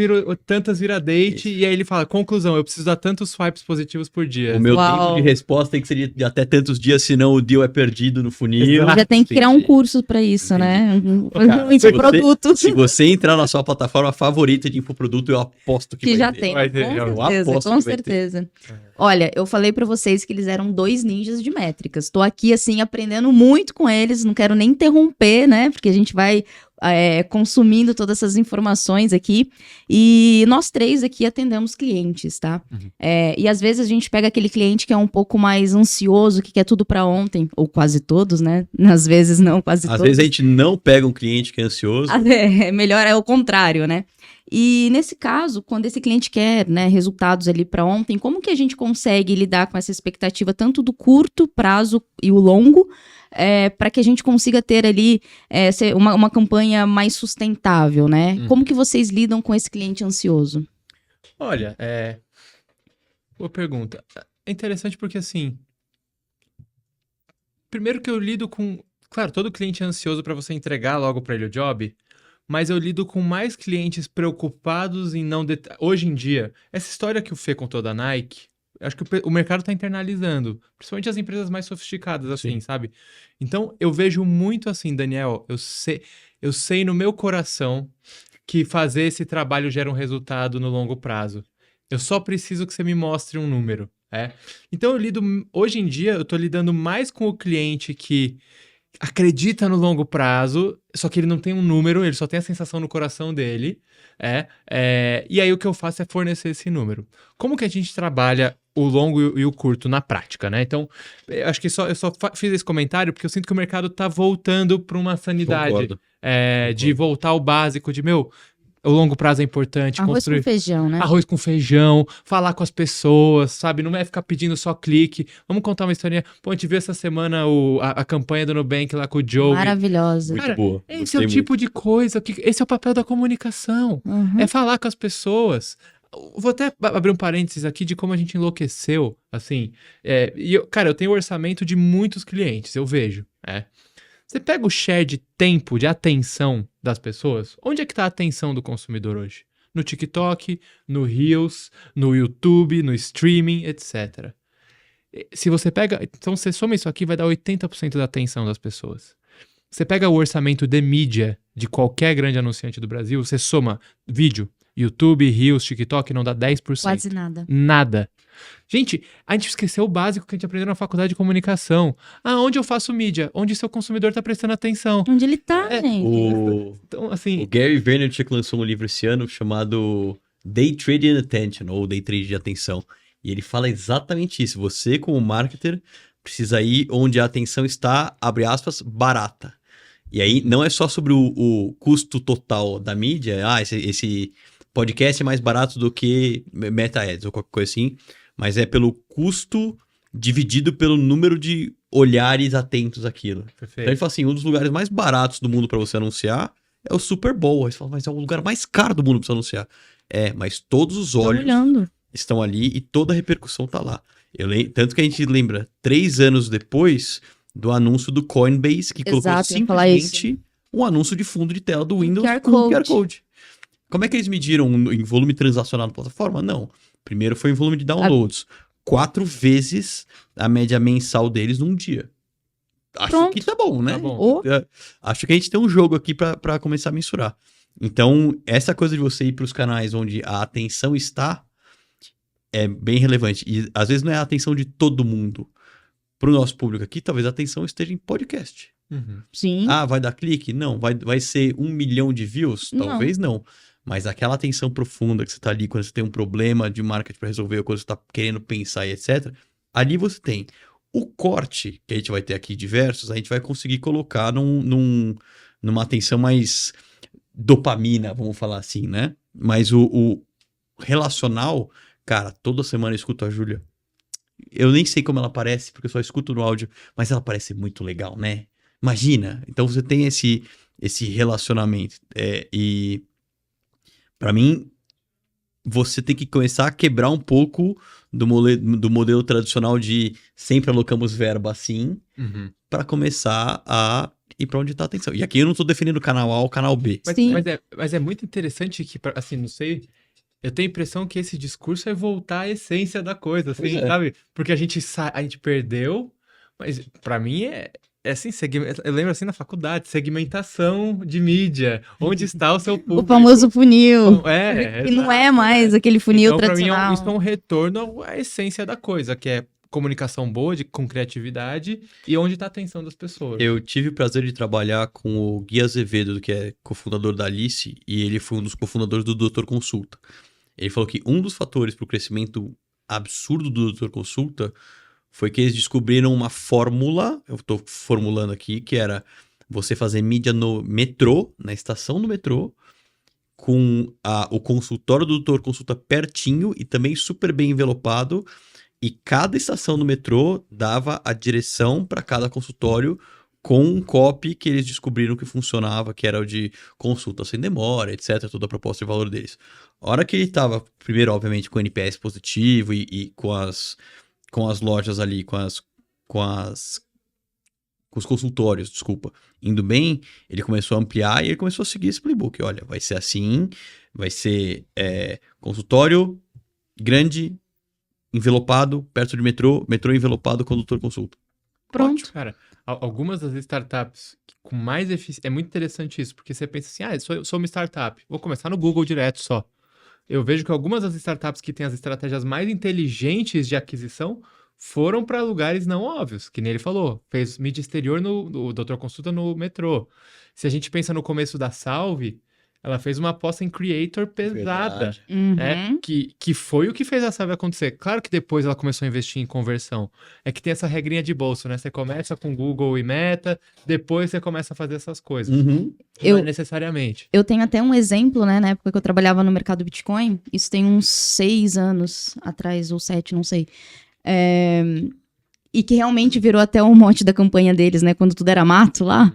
S3: tantas vira date, e aí ele fala, conclusão, eu preciso dar tantos swipes positivos por dia.
S2: O meu tempo de resposta tem que ser de até tantos dias, senão o deal é perdido no funil.
S1: Já tem que criar um curso para isso, né?
S2: Cara,
S1: Um infoproduto.
S2: Se você entrar na sua plataforma favorita de infoproduto, eu aposto que
S1: já
S2: vai
S1: tem,
S3: vai ter.
S1: Com certeza. Olha, eu falei pra vocês que eles eram 2 ninjas de métricas. Tô aqui, assim, aprendendo muito com eles, não quero nem interromper, né? Porque a gente vai consumindo todas essas informações aqui. E nós 3 aqui atendemos clientes, tá?
S2: Uhum.
S1: E às vezes a gente pega aquele cliente que é um pouco mais ansioso, que quer tudo pra ontem, ou quase todos, né? Às vezes não, quase todos.
S2: Às vezes a gente não pega um cliente que é ansioso.
S1: Melhor é o contrário, né? E nesse caso, quando esse cliente quer, né, resultados ali para ontem, como que a gente consegue lidar com essa expectativa tanto do curto prazo e o longo, para que a gente consiga ter ali uma campanha mais sustentável, né? Como que vocês lidam com esse cliente ansioso?
S3: Olha, boa pergunta. É interessante porque, assim, primeiro que eu lido com... Claro, todo cliente é ansioso para você entregar logo para ele o job, mas eu lido com mais clientes preocupados em não... Hoje em dia, essa história que o Fê contou da Nike, acho que o mercado está internalizando, principalmente as empresas mais sofisticadas, assim,
S2: Sim.
S3: sabe? Então, eu vejo muito assim, Daniel, eu sei no meu coração que fazer esse trabalho gera um resultado no longo prazo. Eu só preciso que você me mostre um número, Então, hoje em dia, eu estou lidando mais com o cliente que acredita no longo prazo, só que ele não tem um número, ele só tem a sensação no coração dele, e aí o que eu faço é fornecer esse número. Como que a gente trabalha o longo e o curto na prática, né? Então, eu acho que eu só fiz esse comentário porque eu sinto que o mercado tá voltando para uma sanidade.
S2: Concordo.
S3: De voltar ao básico, o longo prazo é importante.
S1: Arroz com feijão, né?
S3: Arroz com feijão, falar com as pessoas, sabe? Não é ficar pedindo só clique. Vamos contar uma historinha. Pô, a gente viu essa semana a campanha do Nubank lá com o Joe.
S1: Maravilhosa.
S2: Muito
S3: Cara,
S2: boa.
S3: Esse é o tipo de coisa, esse é o papel da comunicação.
S1: Uhum.
S3: É falar com as pessoas. Vou até abrir um parênteses aqui de como a gente enlouqueceu, assim. Eu tenho orçamento de muitos clientes, eu vejo, Você pega o share de tempo, de atenção das pessoas, onde é que está a atenção do consumidor hoje? No TikTok, no Reels, no YouTube, no streaming, etc. Se você pega... Então, você soma isso aqui, vai dar 80% da atenção das pessoas. Você pega o orçamento de mídia de qualquer grande anunciante do Brasil, você soma vídeo, YouTube, Reels, TikTok, não dá 10%.
S1: Quase nada.
S3: Nada. Gente, a gente esqueceu o básico que a gente aprendeu na faculdade de comunicação. Onde eu faço mídia? Onde seu consumidor está prestando atenção.
S1: Onde ele tá, gente?
S3: Então, assim...
S2: O Gary Vaynerchuk lançou um livro esse ano chamado Day Trading Attention, ou Day Trade de Atenção. E ele fala exatamente isso. Você, como marketer, precisa ir onde a atenção está, abre aspas, barata. E aí, não é só sobre o custo total da mídia. Esse podcast é mais barato do que Meta Ads ou qualquer coisa assim. Mas é pelo custo dividido pelo número de olhares atentos àquilo.
S3: Perfeito.
S2: Então ele fala assim, um dos lugares mais baratos do mundo para você anunciar é o Super Bowl. Aí você fala, mas é o lugar mais caro do mundo para você anunciar. Mas todos os olhos estão ali e toda a repercussão tá lá. Tanto que a gente lembra, 3 anos depois do anúncio do Coinbase, que colocou simplesmente um anúncio de fundo de tela do Windows com QR Code. Como é que eles mediram em volume transacional na plataforma? Não. Primeiro foi em volume de downloads. 4 vezes a média mensal deles num dia. Acho
S1: Pronto.
S2: que tá bom, né?
S3: Tá bom.
S1: Ô,
S2: Acho que a gente tem um jogo aqui pra começar a mensurar. Então, essa coisa de você ir pros canais onde a atenção está é bem relevante. E às vezes não é a atenção de todo mundo. Pro nosso público aqui, talvez a atenção esteja em podcast.
S3: Uhum.
S1: sim.
S2: Ah, vai dar clique? Não. Vai ser 1 milhão de views?
S1: Não.
S2: Talvez não. Mas aquela atenção profunda que você tá ali quando você tem um problema de marketing para resolver, ou quando você tá querendo pensar e etc. Ali você tem. O corte, que a gente vai ter aqui diversos, a gente vai conseguir colocar numa atenção mais dopamina, vamos falar assim, né? Mas o relacional, cara, toda semana eu escuto a Júlia. Eu nem sei como ela parece, porque eu só escuto no áudio, mas ela parece muito legal, né? Imagina. Então você tem esse relacionamento. E pra mim, você tem que começar a quebrar um pouco do modelo tradicional de sempre alocamos verba assim,
S3: Uhum.
S2: pra começar a ir pra onde tá a atenção. E aqui eu não tô definindo o canal A ou o canal B.
S1: Sim.
S3: Mas é muito interessante que, assim, não sei, eu tenho a impressão que esse discurso é voltar à essência da coisa, assim,
S2: Pois é.
S3: sabe? Porque a gente perdeu, mas pra mim é assim, eu lembro assim na faculdade, segmentação de mídia, onde está o seu público.
S1: O famoso funil. Que não é
S3: exato,
S1: mais aquele funil
S3: então,
S1: tradicional.
S3: Pra mim, isso é um retorno à essência da coisa, que é comunicação boa, com criatividade, e onde está a atenção das pessoas.
S2: Eu tive o prazer de trabalhar com o Gui Azevedo, que é cofundador da Alice, e ele foi um dos cofundadores do Doutor Consulta. Ele falou que um dos fatores para o crescimento absurdo do Doutor Consulta foi que eles descobriram uma fórmula, eu estou formulando aqui, que era você fazer mídia no metrô, na estação do metrô, com o consultório do Doutor Consulta pertinho e também super bem envelopado, e cada estação do metrô dava a direção para cada consultório com um copy que eles descobriram que funcionava, que era o de consulta sem demora, etc, toda a proposta de valor deles. A hora que ele estava, primeiro, obviamente, com o NPS positivo e com as lojas ali, com os consultórios, desculpa, indo bem, ele começou a ampliar e ele começou a seguir esse playbook. Olha, vai ser assim, vai ser consultório grande, envelopado, perto de metrô envelopado com o Doutor Consulta.
S1: Pronto.
S3: Ótimo, cara. Algumas das startups com mais eficiência... É muito interessante isso, porque você pensa assim, eu sou uma startup, vou começar no Google direto só. Eu vejo que algumas das startups que têm as estratégias mais inteligentes de aquisição foram para lugares não óbvios, que nem ele falou. Fez mídia exterior no Doutor Consulta no metrô. Se a gente pensa no começo da Salve, ela fez uma aposta em creator pesada.
S2: Verdade.
S1: Uhum.
S3: Que foi o que fez a Salve acontecer. Claro que depois ela começou a investir em conversão. É que tem essa regrinha de bolso, né? Você começa com Google e Meta, depois você começa a fazer essas coisas.
S2: Uhum.
S3: Não é necessariamente.
S1: Eu tenho até um exemplo, né? Na época que eu trabalhava no mercado Bitcoin, isso tem uns 6 anos atrás, ou 7, não sei. E que realmente virou até o mote da campanha deles, né? Quando tudo era mato lá.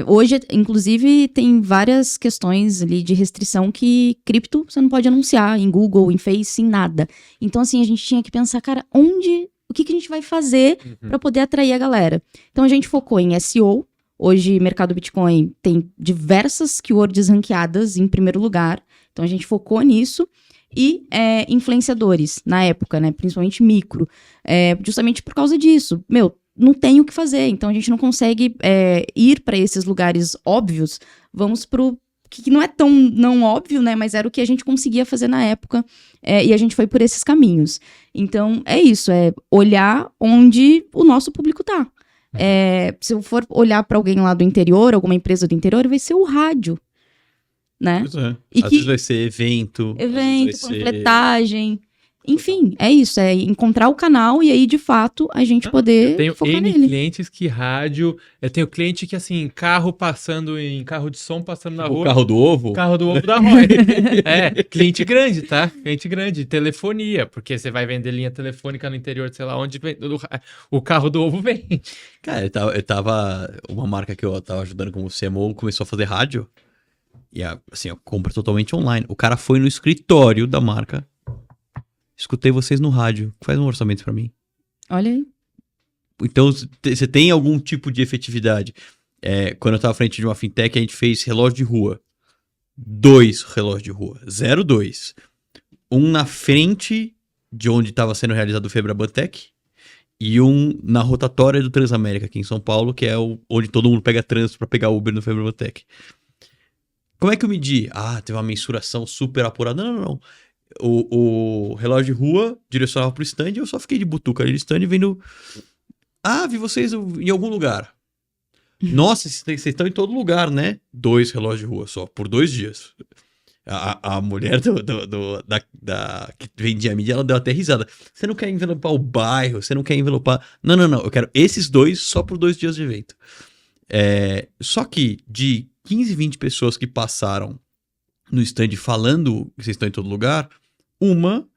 S1: Hoje, inclusive, tem várias questões ali de restrição que cripto você não pode anunciar em Google, em Face, em nada. Então, assim, a gente tinha que pensar, cara, o que a gente vai fazer para poder atrair a galera? Então, a gente focou em SEO. Hoje, mercado Bitcoin tem diversas keywords ranqueadas em primeiro lugar. Então, a gente focou nisso. E influenciadores, na época, né? Principalmente micro. Justamente por causa disso. Não tem o que fazer. Então, a gente não consegue ir para esses lugares óbvios. Vamos pro que não é tão não óbvio, né? Mas era o que a gente conseguia fazer na época. E a gente foi por esses caminhos. Então, é isso. É olhar onde o nosso público tá. Se eu for olhar para alguém lá do interior, alguma empresa do interior, vai ser o rádio. Né?
S2: Pois é.
S1: E
S2: Às vezes vai ser evento. às vezes vai ser-
S1: panfletagem. Enfim, é isso. É encontrar o canal e aí, de fato, a gente poder
S3: Tenho
S1: focar
S3: N
S1: nele.
S3: clientes que rádio... Eu tenho cliente que, assim, carro de som passando na
S2: O
S3: rua.
S2: carro do ovo?
S3: Carro do ovo da Roy. Cliente grande, tá? Cliente grande. Telefonia, porque você vai vender linha telefônica no interior, sei lá onde, o carro do ovo vem.
S2: Cara, eu tava... Uma marca que eu tava ajudando como CMO começou a fazer rádio. E assim, a compra totalmente online. O cara foi no escritório da marca. Escutei vocês no rádio. Faz um orçamento pra mim.
S1: Olha aí.
S2: Então, você tem algum tipo de efetividade. Quando eu tava à frente de uma fintech, a gente fez relógio de rua. 2 relógios de rua. 0,2. Um na frente de onde estava sendo realizado o Febrabantec, e um na rotatória do Transamérica, aqui em São Paulo, que é onde todo mundo pega trânsito para pegar Uber no Febrabantec. Como é que eu medi? Teve uma mensuração super apurada. Não. O relógio de rua direcionava pro stand e eu só fiquei de butuca ali no stand vendo... vi vocês em algum lugar. Nossa, vocês estão em todo lugar, né? 2 relógios de rua só, por 2 dias. A mulher que vendia a mídia, ela deu até risada. Você não quer envelopar o bairro, você não quer envelopar... Não. Eu quero esses 2 só por 2 dias de evento. Só que de 15, 20 pessoas que passaram no stand falando que vocês estão em todo lugar, uma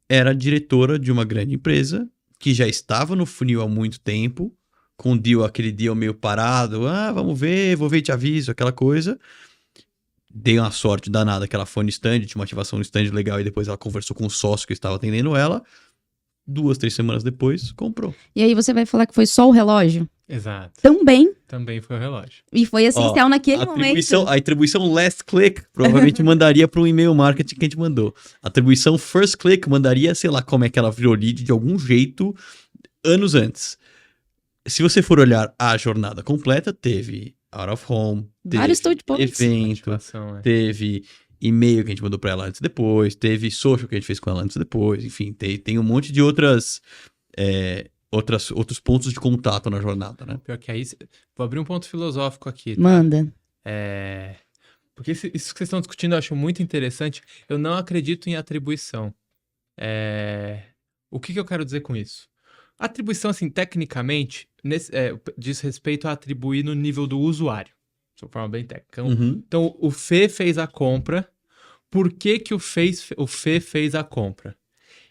S2: era diretora de uma grande empresa que já estava no funil há muito tempo, com aquele deal meio parado, vamos ver, vou ver e te aviso, aquela coisa. Dei uma sorte danada que ela foi no stand, tinha uma ativação no stand legal, e depois ela conversou com o sócio que estava atendendo ela. 2, 3 semanas depois, comprou.
S1: E aí você vai falar que foi só o relógio?
S3: Exato.
S1: Também
S3: foi o relógio.
S1: E foi essencial naquele momento.
S2: A atribuição last click provavelmente mandaria para um e-mail marketing que a gente mandou. A atribuição first click mandaria, sei lá como é que ela virou lead de algum jeito anos antes. Se você for olhar a jornada completa, teve out of home,
S1: vários touch points,
S2: evento, teve e-mail que a gente mandou para ela antes e depois, teve social que a gente fez com ela antes e depois, enfim, tem um monte de outros pontos de contato na jornada, né?
S3: Pior que aí, vou abrir um ponto filosófico aqui. Tá?
S1: Manda.
S3: Porque isso que vocês estão discutindo eu acho muito interessante. Eu não acredito em atribuição. O que eu quero dizer com isso? Atribuição, assim, tecnicamente, diz respeito a atribuir no nível do usuário. De uma forma bem técnica. Então, o Fê fez a compra. Por que o Fê fez a compra?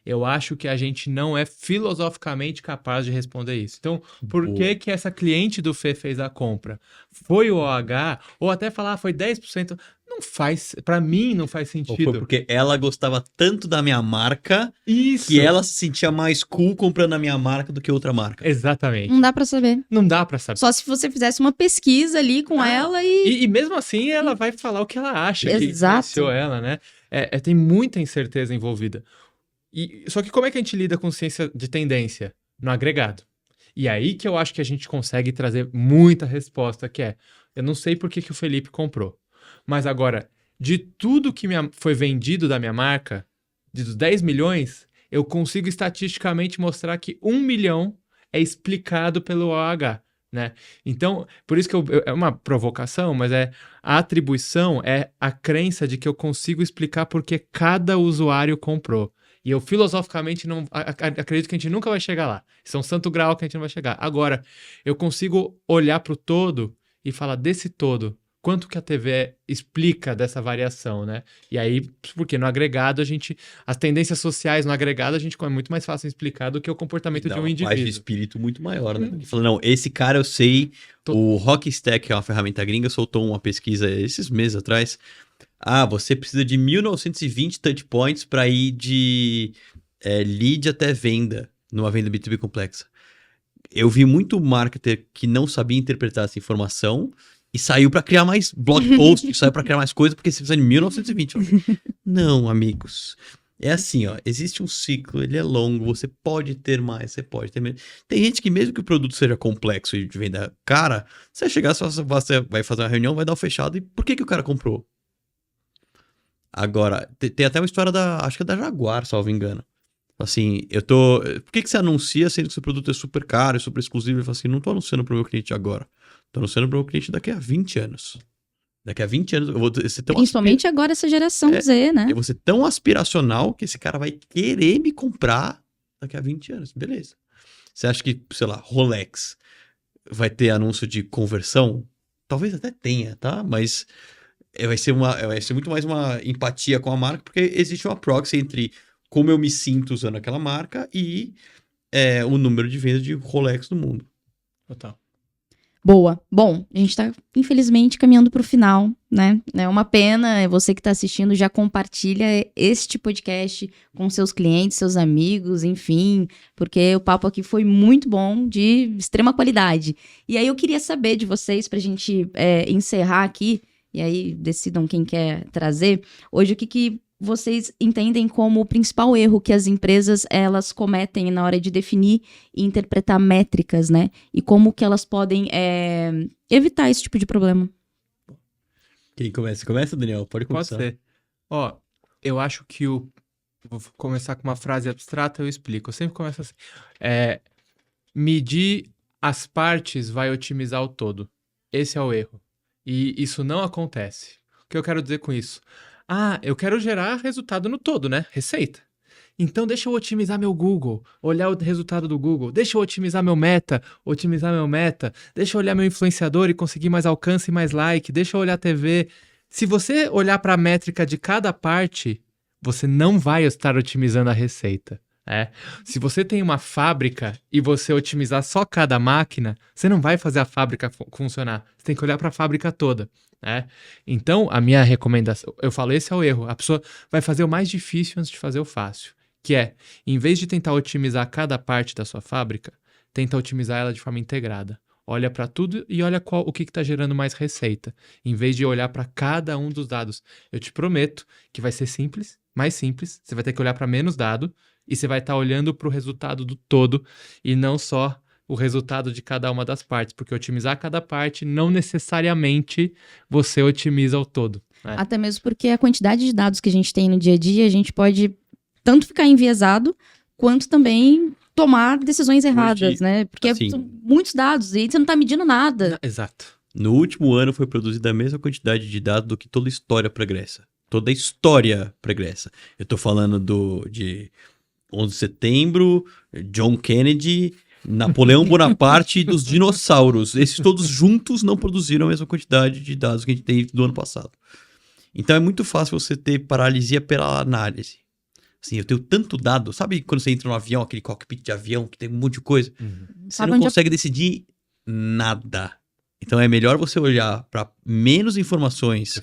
S3: Eu acho que a gente não é filosoficamente capaz de responder isso. Então, por que essa cliente do Fê fez a compra? Foi o OH? Ou até falar, foi 10%? Não faz, pra mim não faz sentido.
S2: Ou foi porque ela gostava tanto da minha marca
S3: Isso.
S2: que ela se sentia mais cool comprando a minha marca do que outra marca.
S3: Exatamente.
S1: Não dá pra saber.
S3: Não dá pra saber.
S1: Só se você fizesse uma pesquisa ali com ela
S3: e mesmo assim ela vai falar o que ela acha que influenciou ela, né? Tem muita incerteza envolvida. Só que como é que a gente lida com ciência de tendência? No agregado. E aí que eu acho que a gente consegue trazer muita resposta, que eu não sei por que o Felipe comprou. Mas agora, de tudo que foi vendido da minha marca, dos 10 milhões, eu consigo estatisticamente mostrar que 1 milhão é explicado pelo OH, né? Então, por isso que é uma provocação, mas a atribuição é a crença de que eu consigo explicar por que cada usuário comprou. E eu, filosoficamente, não acredito que a gente nunca vai chegar lá. Isso é um santo grau que a gente não vai chegar. Agora, eu consigo olhar para o todo e falar desse todo, quanto que a TV explica dessa variação, né? E aí, porque no agregado as tendências sociais no agregado é muito mais fácil explicar do que o comportamento de um indivíduo.
S2: Paz de espírito muito maior, né? Ele falou, não, esse cara eu sei, o Rockstack, que é uma ferramenta gringa, soltou uma pesquisa esses meses atrás. Você precisa de 1920 touch points para ir de lead até venda, numa venda B2B complexa. Eu vi muito marketer que não sabia interpretar essa informação e saiu para criar mais blog posts, saiu para criar mais coisa, porque você precisa de 1920. Não, amigos. É assim, existe um ciclo, ele é longo, você pode ter mais, você pode ter menos. Tem gente que mesmo que o produto seja complexo e de venda cara, você vai chegar, você vai fazer uma reunião, vai dar o fechado, e por que o cara comprou? Agora, tem até uma história acho que é da Jaguar, salvo engano. Assim, por que você anuncia sendo que seu produto é super caro, é super exclusivo? Ele fala assim, não tô anunciando pro meu cliente agora. Tô anunciando pro meu cliente daqui a 20 anos. Daqui a 20 anos eu vou ser tão...
S1: Principalmente agora essa geração Z, né?
S2: Eu vou ser tão aspiracional que esse cara vai querer me comprar daqui a 20 anos. Beleza. Você acha que, sei lá, Rolex vai ter anúncio de conversão? Talvez até tenha, tá? Mas vai ser muito mais uma empatia com a marca, porque existe uma proxy entre como eu me sinto usando aquela marca e o número de vendas de Rolex no mundo.
S3: Total.
S1: Boa. Bom, a gente tá, infelizmente, caminhando pro final, né? É uma pena, você que tá assistindo já compartilha este podcast com seus clientes, seus amigos, enfim, porque o papo aqui foi muito bom, de extrema qualidade. E aí eu queria saber de vocês, pra gente encerrar aqui, e aí decidam quem quer trazer, hoje o que vocês entendem como o principal erro que as empresas elas cometem na hora de definir e interpretar métricas, né? E como que elas podem evitar esse tipo de problema?
S2: Quem começa? Começa, Daniel? Pode
S3: Pode
S2: começar.
S3: ser. Ó, eu acho que Vou começar com uma frase abstrata, eu explico. Eu sempre começo assim. Medir as partes vai otimizar o todo. Esse é o erro. E isso não acontece. O que eu quero dizer com isso? Eu quero gerar resultado no todo, né? Receita. Então deixa eu otimizar meu Google, olhar o resultado do Google. Deixa eu otimizar meu meta, Deixa eu olhar meu influenciador e conseguir mais alcance e mais like. Deixa eu olhar a TV. Se você olhar para a métrica de cada parte, você não vai estar otimizando a receita. Se você tem uma fábrica e você otimizar só cada máquina, você não vai fazer a fábrica funcionar. Você tem que olhar para a fábrica toda. Então, a minha recomendação, eu falo, esse é o erro. A pessoa vai fazer o mais difícil antes de fazer o fácil. Que em vez de tentar otimizar cada parte da sua fábrica, tenta otimizar ela de forma integrada. Olha para tudo e olha o que está gerando mais receita, em vez de olhar para cada um dos dados. Eu te prometo que vai ser simples, mais simples, você vai ter que olhar para menos dado e você vai estar olhando para o resultado do todo e não só o resultado de cada uma das partes, porque otimizar cada parte não necessariamente você otimiza o todo.
S1: Até mesmo porque a quantidade de dados que a gente tem no dia a dia, a gente pode tanto ficar enviesado, quanto também tomar decisões erradas, né? Porque
S2: assim,
S1: são muitos dados e você não tá medindo nada.
S3: Exato.
S2: No último ano foi produzida a mesma quantidade de dados do que toda a história pregressa. Toda a história pregressa. Eu tô falando de 11 de setembro, John Kennedy, Napoleão Bonaparte e dos dinossauros. Esses todos juntos não produziram a mesma quantidade de dados que a gente tem do ano passado. Então é muito fácil você ter paralisia pela análise. Assim, eu tenho tanto dado. Sabe quando você entra no avião, aquele cockpit de avião, que tem um monte de coisa? Você não consegue decidir nada. Então é melhor você olhar para menos informações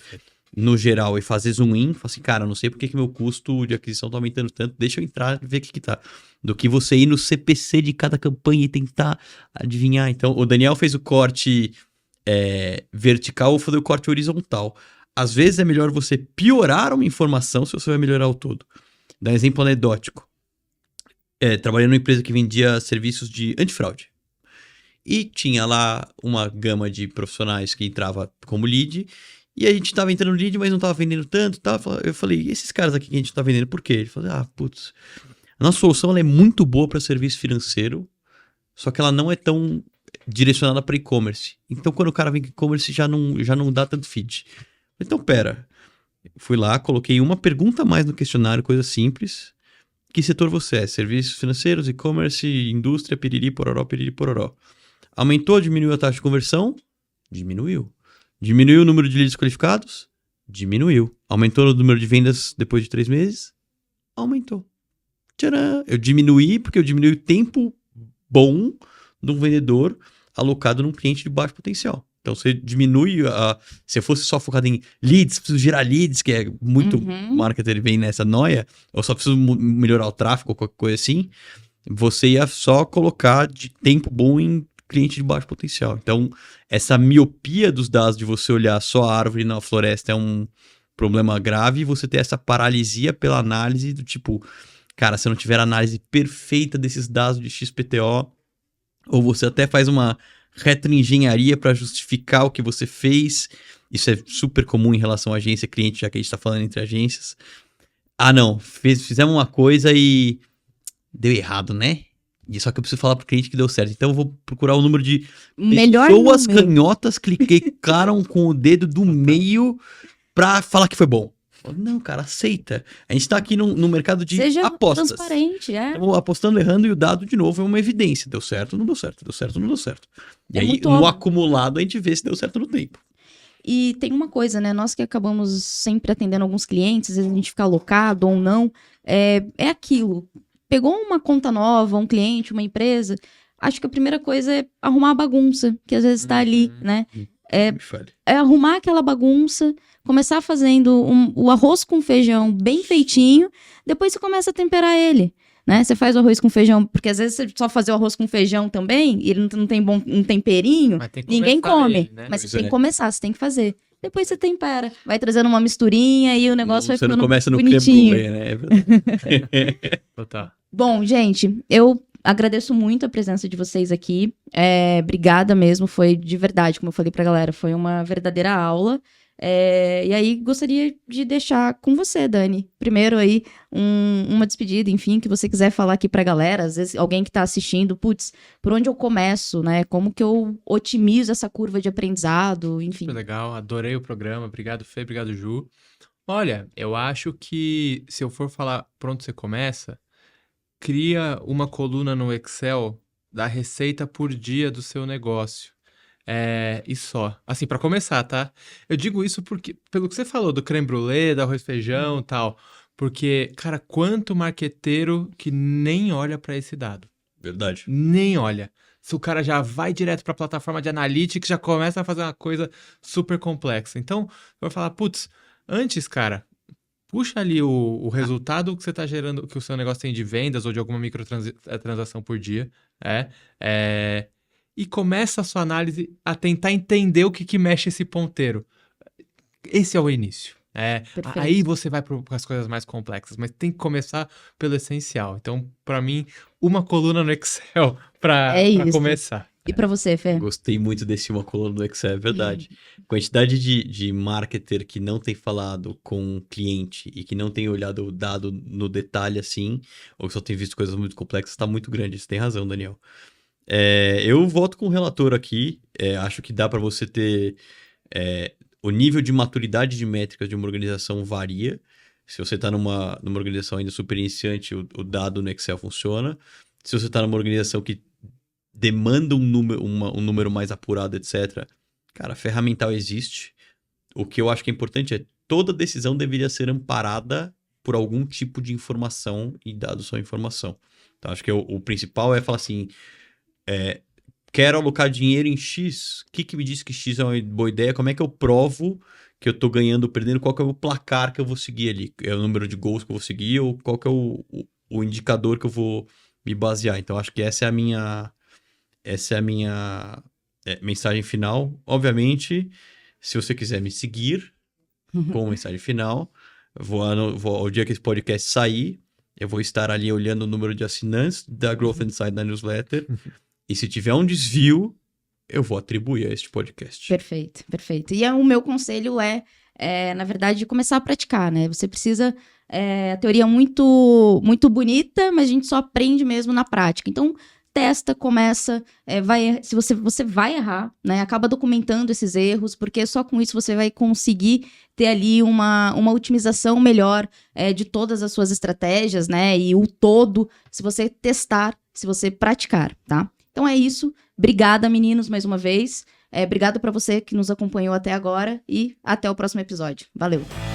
S2: no geral e fazer zoom in. Falar assim, cara, não sei porque que meu custo de aquisição tá aumentando tanto. Deixa eu entrar e ver o que tá. Do que você ir no CPC de cada campanha e tentar adivinhar. Então, o Daniel fez o corte vertical ou fazer o corte horizontal. Às vezes é melhor você piorar uma informação se você vai melhorar o todo. Dá um exemplo anedótico. Trabalhei numa empresa que vendia serviços de antifraude. E tinha lá uma gama de profissionais que entrava como lead. E a gente estava entrando no lead, mas não estava vendendo tanto. Eu falei, e esses caras aqui que a gente está vendendo, por quê? Ele falou, putz, a nossa solução ela é muito boa para serviço financeiro, só que ela não é tão direcionada para e-commerce. Então, quando o cara vem com e-commerce, já não dá tanto feed. Então, pera. Fui lá, coloquei uma pergunta a mais no questionário, coisa simples. Que setor você é? Serviços financeiros, e-commerce, indústria, piriri, pororó. Aumentou, diminuiu a taxa de conversão? Diminuiu. Diminuiu o número de leads qualificados? Diminuiu. Aumentou o número de vendas depois de 3 meses? Aumentou. Tcharam! Eu diminuí porque eu diminui o tempo bom de um vendedor alocado num cliente de baixo potencial. Então, você diminui se fosse só focado em leads, preciso gerar leads, que é muito marketer vem nessa noia, ou só preciso melhorar o tráfego, ou qualquer coisa assim, você ia só colocar de tempo bom em cliente de baixo potencial. Então, essa miopia dos dados de você olhar só a árvore na floresta é um problema grave, e você ter essa paralisia pela análise do tipo, cara, se eu não tiver a análise perfeita desses dados de XPTO, ou você até faz uma retroengenharia para justificar o que você fez. Isso é super comum em relação à agência cliente, já que a gente está falando entre agências. Não, fizemos uma coisa e deu errado, né? E só que eu preciso falar pro cliente que deu certo. Então eu vou procurar o número de pessoas canhotas que clicaram com o dedo do meio para falar que foi bom. Não, cara, aceita. A gente tá aqui no mercado de apostas.
S1: Seja transparente,
S2: Estamos apostando errando e o dado, de novo, é uma evidência. Deu certo, não deu certo. Deu certo, não deu certo. E aí, no acumulado, a gente vê se deu certo no tempo.
S1: E tem uma coisa, né? Nós que acabamos sempre atendendo alguns clientes, às vezes a gente fica alocado ou não, é aquilo. Pegou uma conta nova, um cliente, uma empresa, acho que a primeira coisa é arrumar a bagunça, que às vezes tá ali, né? É arrumar aquela bagunça, começar fazendo o arroz com feijão bem feitinho, depois você começa a temperar ele, né? Você faz o arroz com feijão, porque às vezes você só fazer o arroz com feijão também, e ele não tem um temperinho, ninguém come.
S3: Ele, né?
S1: Mas você tem que começar, você tem que fazer. depois você tempera. Vai trazendo uma misturinha e o negócio vai
S2: Você
S1: ficando
S2: não começa no
S1: bonitinho.
S2: creme brulee, né? É verdade.
S3: Tá.
S1: Bom, gente, eu agradeço muito a presença de vocês aqui. Obrigada mesmo, foi de verdade, como eu falei pra galera, foi uma verdadeira aula. E aí, gostaria de deixar com você, Dani. Primeiro aí, uma despedida, enfim, que você quiser falar aqui pra galera. Às vezes, alguém que tá assistindo, putz, por onde eu começo, né? Como que eu otimizo essa curva de aprendizado, enfim.
S3: Super legal, adorei o programa. Obrigado, Fê, obrigado, Ju. Olha, eu acho que se eu for falar por onde você começa, cria uma coluna no Excel da receita por dia do seu negócio. E só. Assim, pra começar, tá? Eu digo isso porque, pelo que você falou do creme brulee, do arroz e feijão e tal. Porque, cara, quanto marqueteiro que nem olha pra esse dado.
S2: Verdade.
S3: Nem olha. Se o cara já vai direto pra plataforma de analytics, já começa a fazer uma coisa super complexa. Então, eu vou falar, putz, antes, cara, puxa ali o resultado que você tá gerando, que o seu negócio tem de vendas ou de alguma microtransação por dia, e começa a sua análise a tentar entender o que mexe esse ponteiro. Esse é o início.
S1: Perfeito.
S3: Aí você vai para as coisas mais complexas, mas tem que começar pelo essencial. Então, para mim, uma coluna no Excel para
S1: isso.
S3: começar.
S1: E pra você, Fê?
S2: Gostei muito desse uma coluna do Excel, é verdade. Quantidade de marketer que não tem falado com o cliente e que não tem olhado o dado no detalhe assim, ou que só tem visto coisas muito complexas, tá muito grande. Você tem razão, Daniel. Eu voto com o relator aqui. Acho que dá para você ter... o nível de maturidade de métricas de uma organização varia. Se você está numa organização ainda super iniciante, o dado no Excel funciona. Se você está numa organização que demanda um número mais apurado, etc. Cara, ferramental existe. O que eu acho que é importante é toda decisão deveria ser amparada por algum tipo de informação e dados são informação. Então, acho que o principal é falar assim, quero alocar dinheiro em X, o que me diz que X é uma boa ideia? Como é que eu provo que eu tô ganhando ou perdendo? Qual que é o placar que eu vou seguir ali? É o número de gols que eu vou seguir ou qual que é o indicador que eu vou me basear? Então, acho que essa é a minha mensagem final. Obviamente, se você quiser me seguir com mensagem final, ao dia que esse podcast sair, eu vou estar ali olhando o número de assinantes da Growth Inside na newsletter. E se tiver um desvio, eu vou atribuir a este podcast.
S1: Perfeito, perfeito. E o meu conselho na verdade, começar a praticar, né? Você precisa... a teoria é muito, muito bonita, mas a gente só aprende mesmo na prática. Então, testa, começa, se você vai errar, né? Acaba documentando esses erros, porque só com isso você vai conseguir ter ali uma otimização melhor de todas as suas estratégias, né? E o todo, se você testar, se você praticar, tá? Então é isso. Obrigada, meninos, mais uma vez. Obrigado para você que nos acompanhou até agora e até o próximo episódio. Valeu!